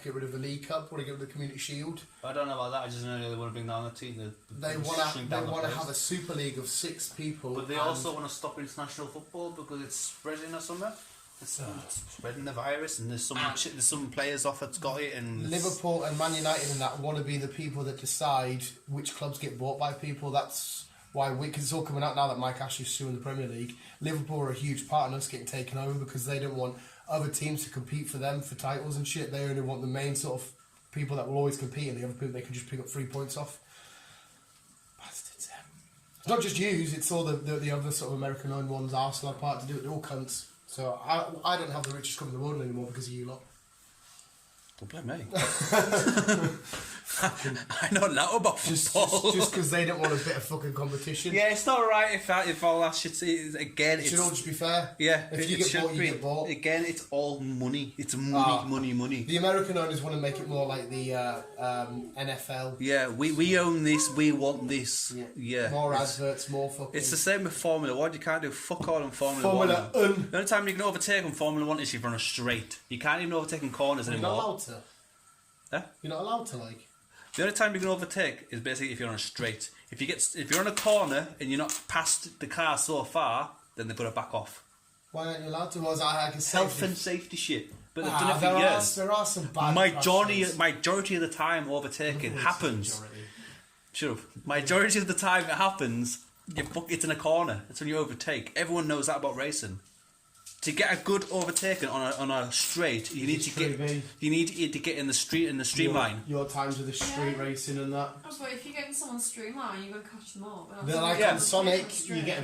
get rid of the League Cup. Want to get rid of the Community Shield. I don't know about that. I just know they want to bring down the team. They want to have a Super League of 6 people. But they also want to stop international football because it's spreading or something. It's spreading the virus, and there's some players off that's got it. And Liverpool and Man United and that want to be the people that decide which clubs get bought by people. That's why because it's all coming out now that Mike Ashley's suing the Premier League. Liverpool are a huge part in us getting taken over because they don't want other teams to compete for them for titles and shit. They only want the main sort of people that will always compete, and the other people they can just pick up 3 points off. Bastards. It's not just yous, it's all the other sort of American-owned ones. Arsenal are part to do it. They're all cunts. So I don't have the richest club in the world anymore because of you lot. Don't blame me. I know now about football. Just because they don't want a bit of fucking competition. Yeah, it's not right if all that shit is again. It should all just be fair. Yeah, if you get bought, you get bought. Again, it's all money. It's money. The American owners want to make it more like the NFL. Yeah, we own this. We want this. Yeah. More adverts, more fucking. It's the same with Formula 1. You can't do fuck all in Formula 1. The only time you can overtake on Formula 1 is if you're on a straight. You can't even overtake in corners anymore. You're not allowed to. Huh? You're not allowed to, like. The only time you can overtake is basically if you're on a straight. If you're on a corner and you're not past the car so far, then they've got to back off. Why aren't you allowed to? Was I can health and safety shit. But they've done it for years. There are some bad majority of the time overtaking happens. Shut up. Majority of the time it happens, it's in a corner. It's when you overtake. Everyone knows that about racing. To get a good overtaking on a straight, you need to get in the streamline. Your times with the street racing and that. But if you're getting someone streamline, you're gonna catch them up. They're like on Sonic, you get a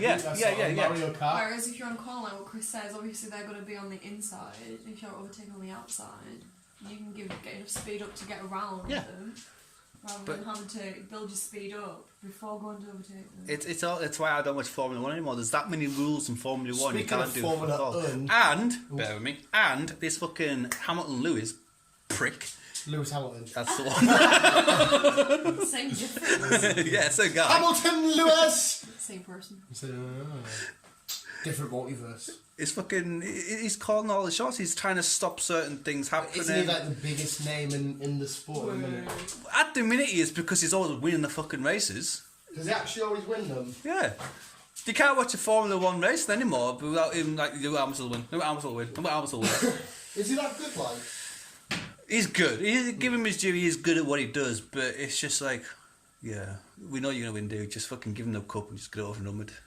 Mario Kart. Whereas if you're on corner, like what Chris says, obviously they're gonna be on the inside. If you're overtaking on the outside, you can get enough speed up to get around them. Rather than having to build your speed up before going to overtake them. It's why I don't watch Formula 1 anymore. There's that many rules in Formula 1 you can't do. Bear with me. And this fucking Hamilton Lewis prick. Lewis Hamilton. That's the one. Same difference. Yeah, same guy. Hamilton Lewis. Same person. Different multiverse. It's fucking. He's calling all the shots. He's trying to stop certain things happening. Isn't he like the biggest name in the sport at the minute? At the minute, he is because he's always winning the fucking races. Does he actually always win them? Yeah. You can't watch a Formula 1 race anymore without him like, Lewis Hamilton will win. Is he that good, like? He's good. Give him his due. He's good at what he does, but it's just like, yeah, we know you're gonna win, dude. Just fucking give him the cup and just get it over and done with.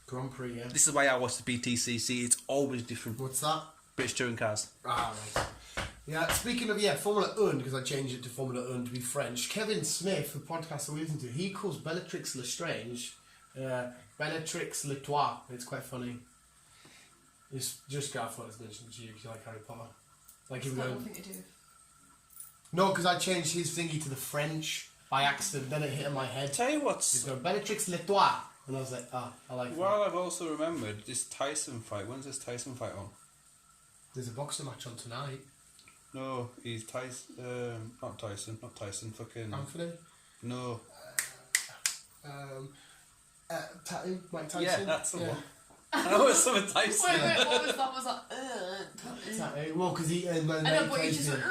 Grand Prix, yeah. This is why I watch the BTCC. It's always different. What's that? British touring cars. Ah, right. Yeah, speaking of, Formula 1, because I changed it to Formula 1 to be French, Kevin Smith, the podcast I listen to, he calls Bellatrix Lestrange Bellatrix Letois. It's quite funny. It's just I thought it's mentioned to you because you like Harry Potter. Like him going. No, because I changed his thingy to the French by accident, then it hit in my head. Tell you what's... He's going Bellatrix Letois. And I was like, I like that. Well, I've also remembered this Tyson fight. When's this Tyson fight on? There's a boxing match on tonight. No, he's Tyson. Not Tyson. Fucking Anthony. No. Mike Tyson. Yeah, that's the one. I know it's something Tyson. Wait, what was that? Was that? Tattoo. Well, because he. I know, but you just went.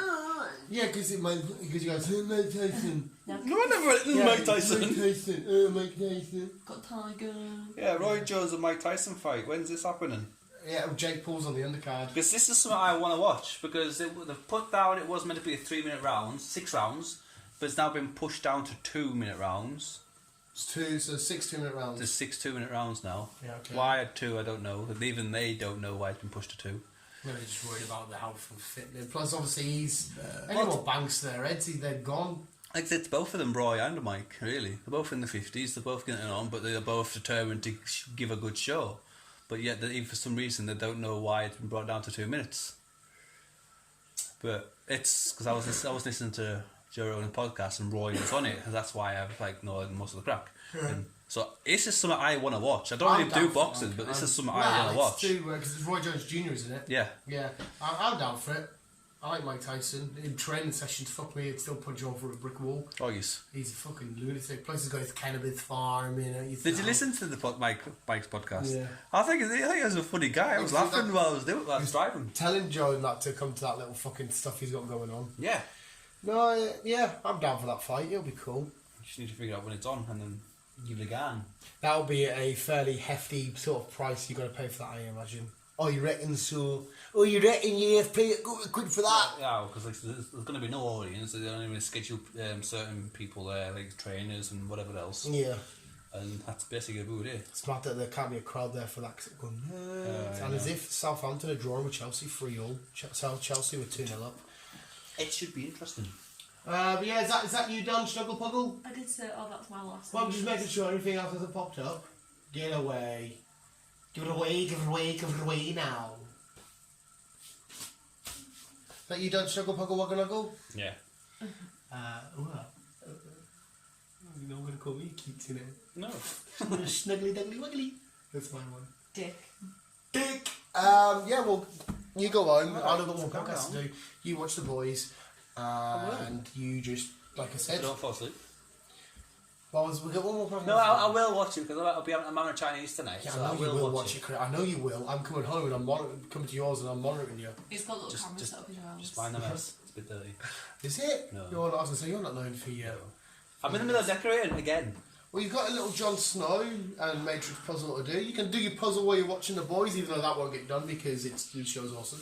Yeah, because he goes, Mike Tyson. No, I never went, Mike Tyson. Mike Tyson. Mike Tyson. Got Tiger. Yeah, Roy Jones and Mike Tyson fight. When's this happening? Yeah, Jake Paul's on the undercard. Because this is something I want to watch. Because they've put down, it was meant to be a 3-minute round, 6 rounds, but it's now been pushed down to 2-minute rounds. It's 6 2-minute rounds. There's 6 2-minute rounds now. Yeah, okay. Why at 2, I don't know. Even they don't know why it's been pushed to 2. Maybe they're just worried about the health and fitness. Plus, obviously, he's... anyone banks their heads, they're gone. Like, it's both of them, Roy and Mike, really. They're both in the 50s, they're both getting on, but they're both determined to give a good show. But yet, for some reason, they don't know why it's been brought down to 2 minutes. But it's... Because I was listening to Joe Rogan's podcast and Roy was on it, and that's why I've, know most of the crack. And so, it's just something I want to watch. I don't really do boxing, but this is something I want to watch. Because it's Roy Jones Jr., isn't it? Yeah. Yeah. I'm down for it. I like Mike Tyson. In training sessions, fuck me, he'd still punch you over a brick wall. Oh, yes. He's a fucking lunatic. Plus, he's got his cannabis farm, Did you listen to the Mike's podcast? Yeah. I think he was a funny guy. I was laughing while I was driving. Telling Joe not to come to that little fucking stuff he's got going on. Yeah. No, yeah, I'm down for that fight. It'll be cool. You just need to figure out when it's on and then give it a go. That'll be a fairly hefty sort of price you've got to pay for that, I imagine. Oh, you reckon so? Oh, you reckon you have to pay quick for that? Yeah, because there's going to be no audience. They're only going to schedule certain people there, like trainers and whatever else. Yeah. And that's basically about it. It's mad that there can't be a crowd there for that. Cause it's going, and as if Southampton are drawing with Chelsea 3-0. Chelsea were 2-0 up. It should be interesting. But yeah, is that you done, Snuggle Puggle? I did say, that's my last. Well, I'm just making sure anything else hasn't popped up. Get away. Give it away, give it away, give it away now. Is that you done, Snuggle Puggle Wuggle Nuggle? Yeah. What? You know I'm going to call me Keats in it. No. Snuggly Duggly Wuggly. That's my one. Dick. Yeah, well, you go on. I've got one podcast to do. You watch The Boys. And you just, like I said... Don't fall asleep. Well, we got one more podcast. No, I will watch it because I'm on a Chinese tonight. Yeah, so I know you will watch it. I know you will. I'm coming home and I'm coming to yours and I'm monitoring you. He's got little cameras set up in your house. Just mind the mess. It's a bit dirty. Is it? No. You're not, I was going to say, you're not known for you. I'm in the middle of decorating again. Well, you've got a little Jon Snow and Matrix puzzle to do. You can do your puzzle while you're watching The Boys, even though that won't get done because the show's awesome.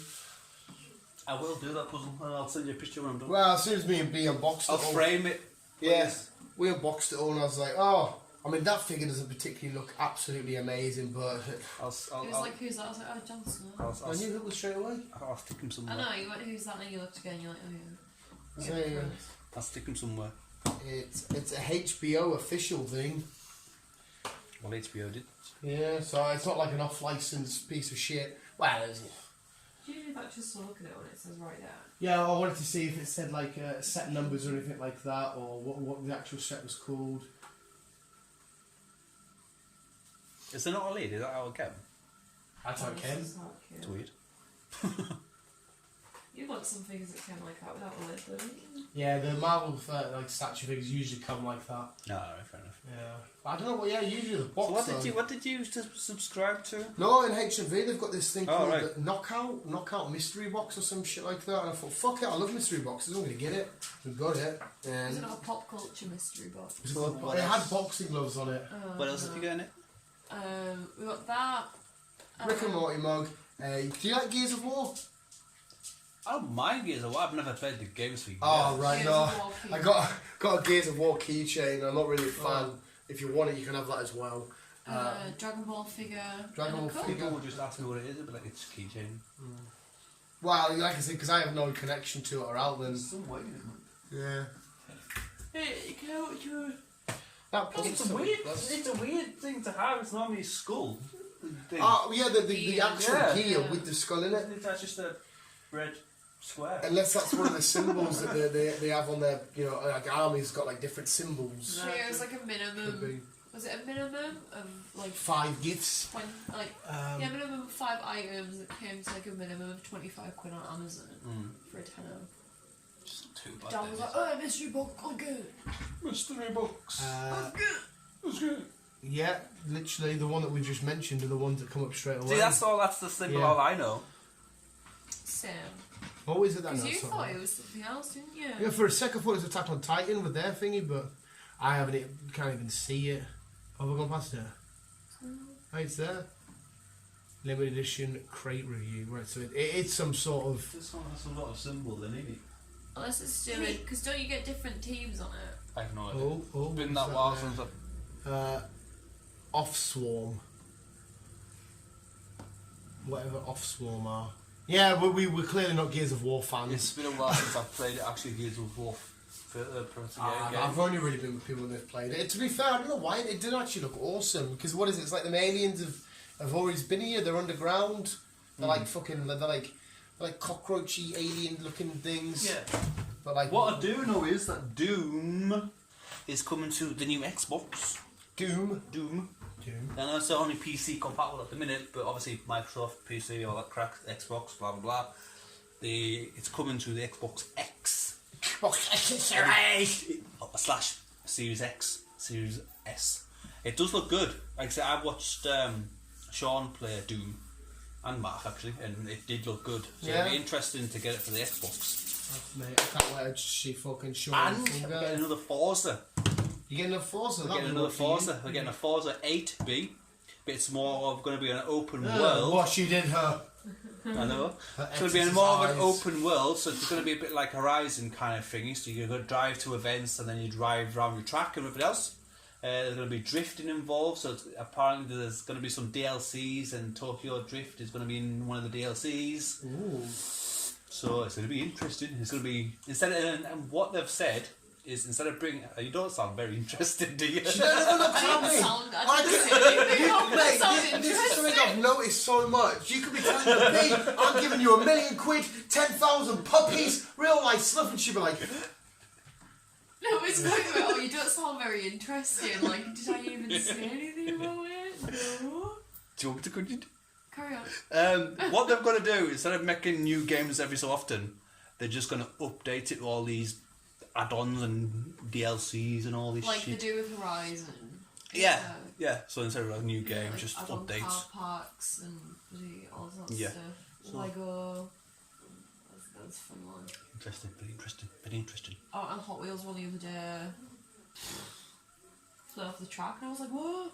I will do that puzzle and I'll send you a picture when I'm done. Well, as soon as me and B unboxed I'll it all... frame it. Yes. We unboxed it all and I was like, oh... I mean, that figure doesn't particularly look absolutely amazing, but... It was like, who's that? I was like, oh, Jon Snow. I knew it was straight away. I'll stick him somewhere. I know, you went, who's that? And you looked again, you're like, oh, yeah. So, I'll stick him somewhere. it's a HBO official thing. Well, HBO did. Yeah, so it's not like an off-licensed piece of shit. Well, it's... Do you not just look at it when it says right there? Yeah, I wanted to see if it said like set numbers or anything like that, or what the actual set was called. Is there not a lead? Is that how it came? That's okay. It's weird. You've got some figures that came like that without a lid, don't you? Yeah, the Marvel like statue figures usually come like that. No, fair enough. Yeah, I don't know what. Yeah, usually the box. So what did you subscribe to? No, in HMV they've got this thing called right. the Knockout Mystery Box or some shit like that, and I thought, fuck it, I love mystery boxes. I'm gonna get it. We got it. And is it not a pop culture mystery box? it had boxing gloves on it. What else have you got in it? We got that. Rick and Morty mug. Do you like Gears of War? I don't mind Gears of War. I've never played the games for you. Oh right, Gears no. of War I got a Gears of War keychain. I'm not really a fan. If you want it, you can have that as well. Dragon Ball figure. Dragon Ball figure. People will just ask me what it is. I'll be like, it's a keychain. Well, like I said, because I have no connection to it or Alvin. Some way, Yeah. Hey, character. It's a weird thing to have. It's normally a skull. Yeah, the actual gear with the skull in it. That's just a red square. Unless that's one of the symbols that they have on their, like armies got like different symbols. No, it was like a minimum Was it a minimum of like 5 gifts? 20, minimum of 5 items that came to like a minimum of £25 on Amazon for a tenner. It's not too bad. Dan was like, "Oh, mystery book, I'm good." Mystery books. That's good. Yeah, literally the one that we just mentioned are the ones that come up straight away. See, that's the symbol all I know. Sam. Oh, is it that? Because you thought it was something else, didn't you? Yeah, for a second I thought it was Attack on Titan with their thingy, but I can't even see it. Have I gone past it? Oh, it's there. Limited edition crate review. Right, so it's some sort of... This one has some sort of symbol then, isn't it? Unless it's still because don't you get different teams on it? I have no idea. Oh, it's been that while since I've... Off-Swarm. Whatever Off-Swarm are. Yeah, we're clearly not Gears of War fans. It's been a while since I've played it, actually, Gears of War. I've only really been with people that have played it. To be fair, I don't know why it did actually look awesome. Because what is it? It's like the aliens have always been here. They're underground. They're like fucking. They're like cockroachy alien-looking things. Yeah. But like what I do know is that Doom is coming to the new Xbox. Doom. And it's only PC compatible at the minute, but obviously Microsoft PC, all that crack, Xbox, blah blah blah. It's coming to the Xbox X. Slash Series X, Series S. It does look good. Like I said, I watched Sean play Doom and Mark actually, and it did look good. So it'd be interesting to get it for the Xbox. Mate, I can't wait to see fucking Sean. And we're getting another Forza. You're getting a Forza? We're getting another Forza. We're getting a Forza 8B, but it's more of going to be an open world. What she did her. I know. It's going to be more of an open world, so it's going to be a bit like Horizon kind of thingy. So you're going to drive to events and then you drive around your track and everything else. There's going to be drifting involved, so apparently there's going to be some DLCs, and Tokyo Drift is going to be in one of the DLCs. Ooh. So it's going to be interesting. It's going to be and what they've said is instead of bringing... You don't sound very interested, do you? This is something I've noticed so much. You could be telling me, I'm giving you £1 million, 10,000 puppies, real life stuff, and she'd be like... No, it's like, oh, you don't sound very interested. Like, did I even say anything about it? No. Do you want me to continue? Carry on. What they're going to do, instead of making new games every so often, they're just going to update it with all these add-ons and DLCs and all this like shit. Like they do with Horizon. Yeah. So instead of a new game, like just add-on updates. Car parks and all sorts of stuff. So Lego. That's a fun one. Very interesting. Oh, and Hot Wheels one the other day. Flew off the track and I was like, whoa!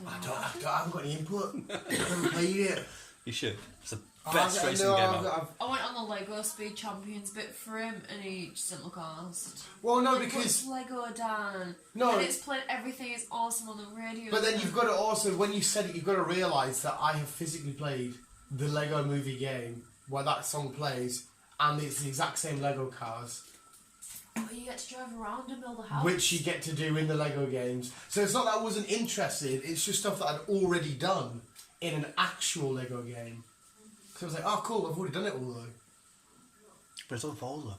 I haven't got any input. I haven't played it. You should. It's the best racing game ever. I went on the Lego Speed Champions bit for him and he just didn't look arsed. Well, no, like, because... It's Lego, Dan. No. And it's played everything is awesome on the radio. But then you've got to also, when you said it, you've got to realise that I have physically played the Lego movie game where that song plays, and it's the exact same Lego cars. But you get to drive around and build a house. Which you get to do in the Lego games. So it's not that I wasn't interested, it's just stuff that I'd already done in an actual Lego game. So I was like, oh cool, I've already done it all though. But it's on Forza.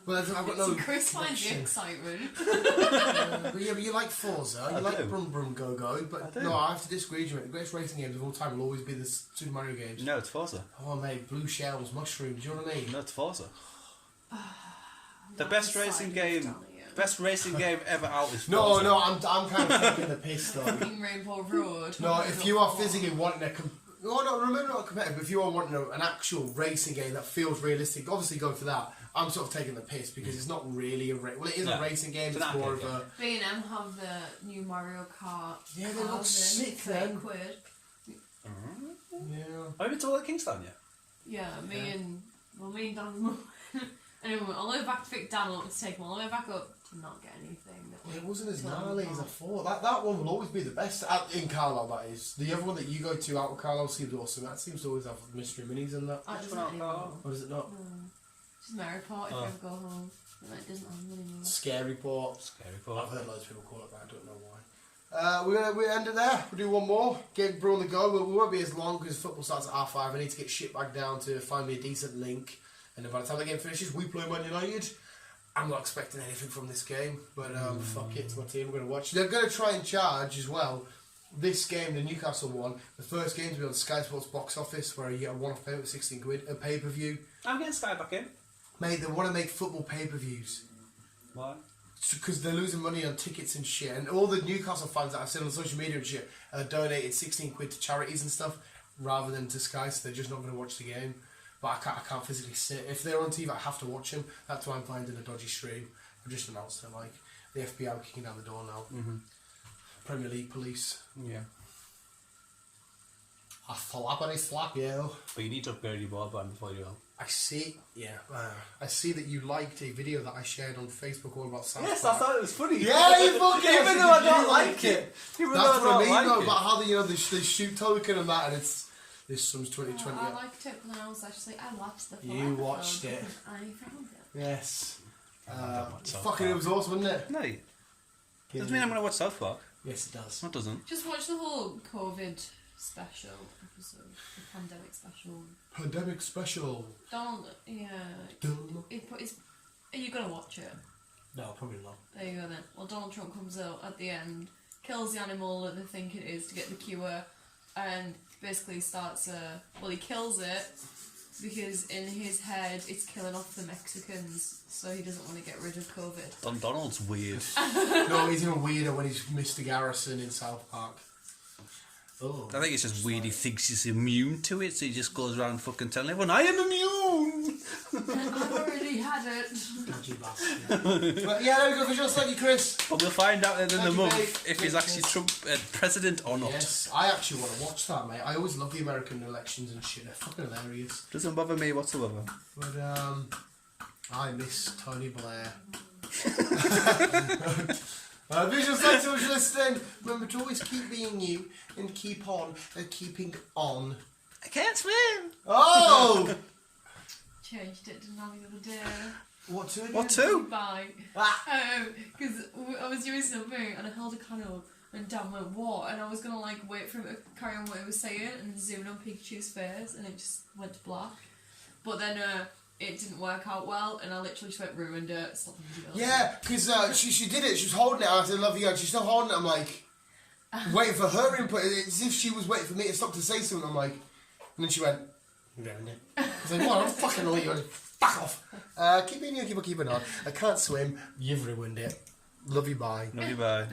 Well, I've got no... Chris finds the excitement. But you like Forza, you like Brum Brum Go Go, but no, I have to disagree with you, mate. The greatest racing games of all time will always be the Super Mario games. No, it's Forza. Oh mate, blue shells, mushrooms, do you know what I mean? No, it's Forza. The best racing game ever out is Forza. No, I'm kind of taking the piss though. Fucking Rainbow Road. No, if you are physically wanting a... remember not competitive, but if you are wanting an actual racing game that feels realistic, obviously go for that. I'm sort of taking the piss because it's not really a well, it is a racing game. It's more of a. B&M have the new Mario Kart. Yeah, they look sick then. £30. Yeah. Have you been to all the Kingston yet? Yeah, me and Dan. Anyway, all the way back to pick Dan up to take him all the way back up to not get anything. It wasn't as gnarly as I thought. That one will always be the best in Carlisle. That is the other one that you go to out of Carlisle seems awesome. That seems to always have mystery minis in that. It doesn't anymore. Or does it not? No. Just Maryport if you ever go home. It doesn't have them anymore. Scaryport. Scaryport. I've heard loads of people call it that. I don't know why. We'll end it there. We'll do one more. Get Brew on the go. We won't be as long because football starts at 5:30. I need to get shit back down to find me a decent link. And then by the time the game finishes, we play Man United. I'm not expecting anything from this game, but fuck it, it's my team. I'm going to watch. They're going to try and charge as well. This game, the Newcastle one, the first game to be on Sky Sports box office, where you get a one-off payment of 16 quid, a pay-per-view. I'm getting Sky back in. Mate, they want to make football pay-per-views. Why? Because they're losing money on tickets and shit, and all the Newcastle fans that I've seen on social media and shit donated 16 quid to charities and stuff rather than to Sky, so they're just not going to watch the game. But I can't physically sit. If they're on TV, I have to watch them. That's why I'm finding a dodgy stream. I just announced it, like the FBI are kicking down the door now. Premier League police. Yeah. I flappity slap you. But you need to upgrade your broadband before you go. I see. Yeah. I see that you liked a video that I shared on Facebook all about South Yes, Park. I thought it was funny. Yeah, you fucking even though I don't like it. Even though That's I what I don't mean, like though, it. about how they shoot token and that, and it's this sum's 2020. I liked it when I was actually. I watched the. You watched it. I found it. Yes. South Fucking, it was awesome, wasn't it? No. Doesn't mean I'm going to watch South Park. Yes, it does. No, it doesn't. Just watch the whole COVID special episode, the pandemic special. Pandemic special. Donald, yeah. Are you gonna watch it? No, probably not. There you go then. Well, Donald Trump comes out at the end, kills the animal that they think it is to get the cure, and basically starts he kills it because in his head it's killing off the Mexicans, so he doesn't want to get rid of COVID. Donald's weird. No, he's even weirder when he's Mr. Garrison in South Park. Oh, I think it's just weird. He thinks he's immune to it, so he just goes around fucking telling everyone, I am immune! I've already had it. dodgy bastard. But yeah, there we go, visuals. Thank you, Chris. But we'll find out in the Thank you, month mate. if he's actually Trump president or not. Yes, I actually want to watch that, mate. I always love the American elections and shit. They're fucking hilarious. Doesn't bother me whatsoever. But I miss Tony Blair. Visuals, thanks so much for listening. Remember to always keep being you and keep on keeping on. I can't swim! Oh! Changed it, didn't I, the other day? What to? What to? Bye. Because I was doing something and I held a candle and Dan went, what? And I was going to like wait for him to carry on what he was saying and zoom in on Pikachu's face and it just went to black. But then it didn't work out well and I literally just went ruined it. Stopped the video. Yeah, because she did it. She was holding it. I said, love you, and she's still holding it. I'm like, waiting for her input. It's as if she was waiting for me to stop to say something. I'm like, and then she went, ruined it. I was like, well, I'm fucking know you. Back off. Keep being you, keep on. I can't swim. You've ruined it. Love you, bye. Love you, bye.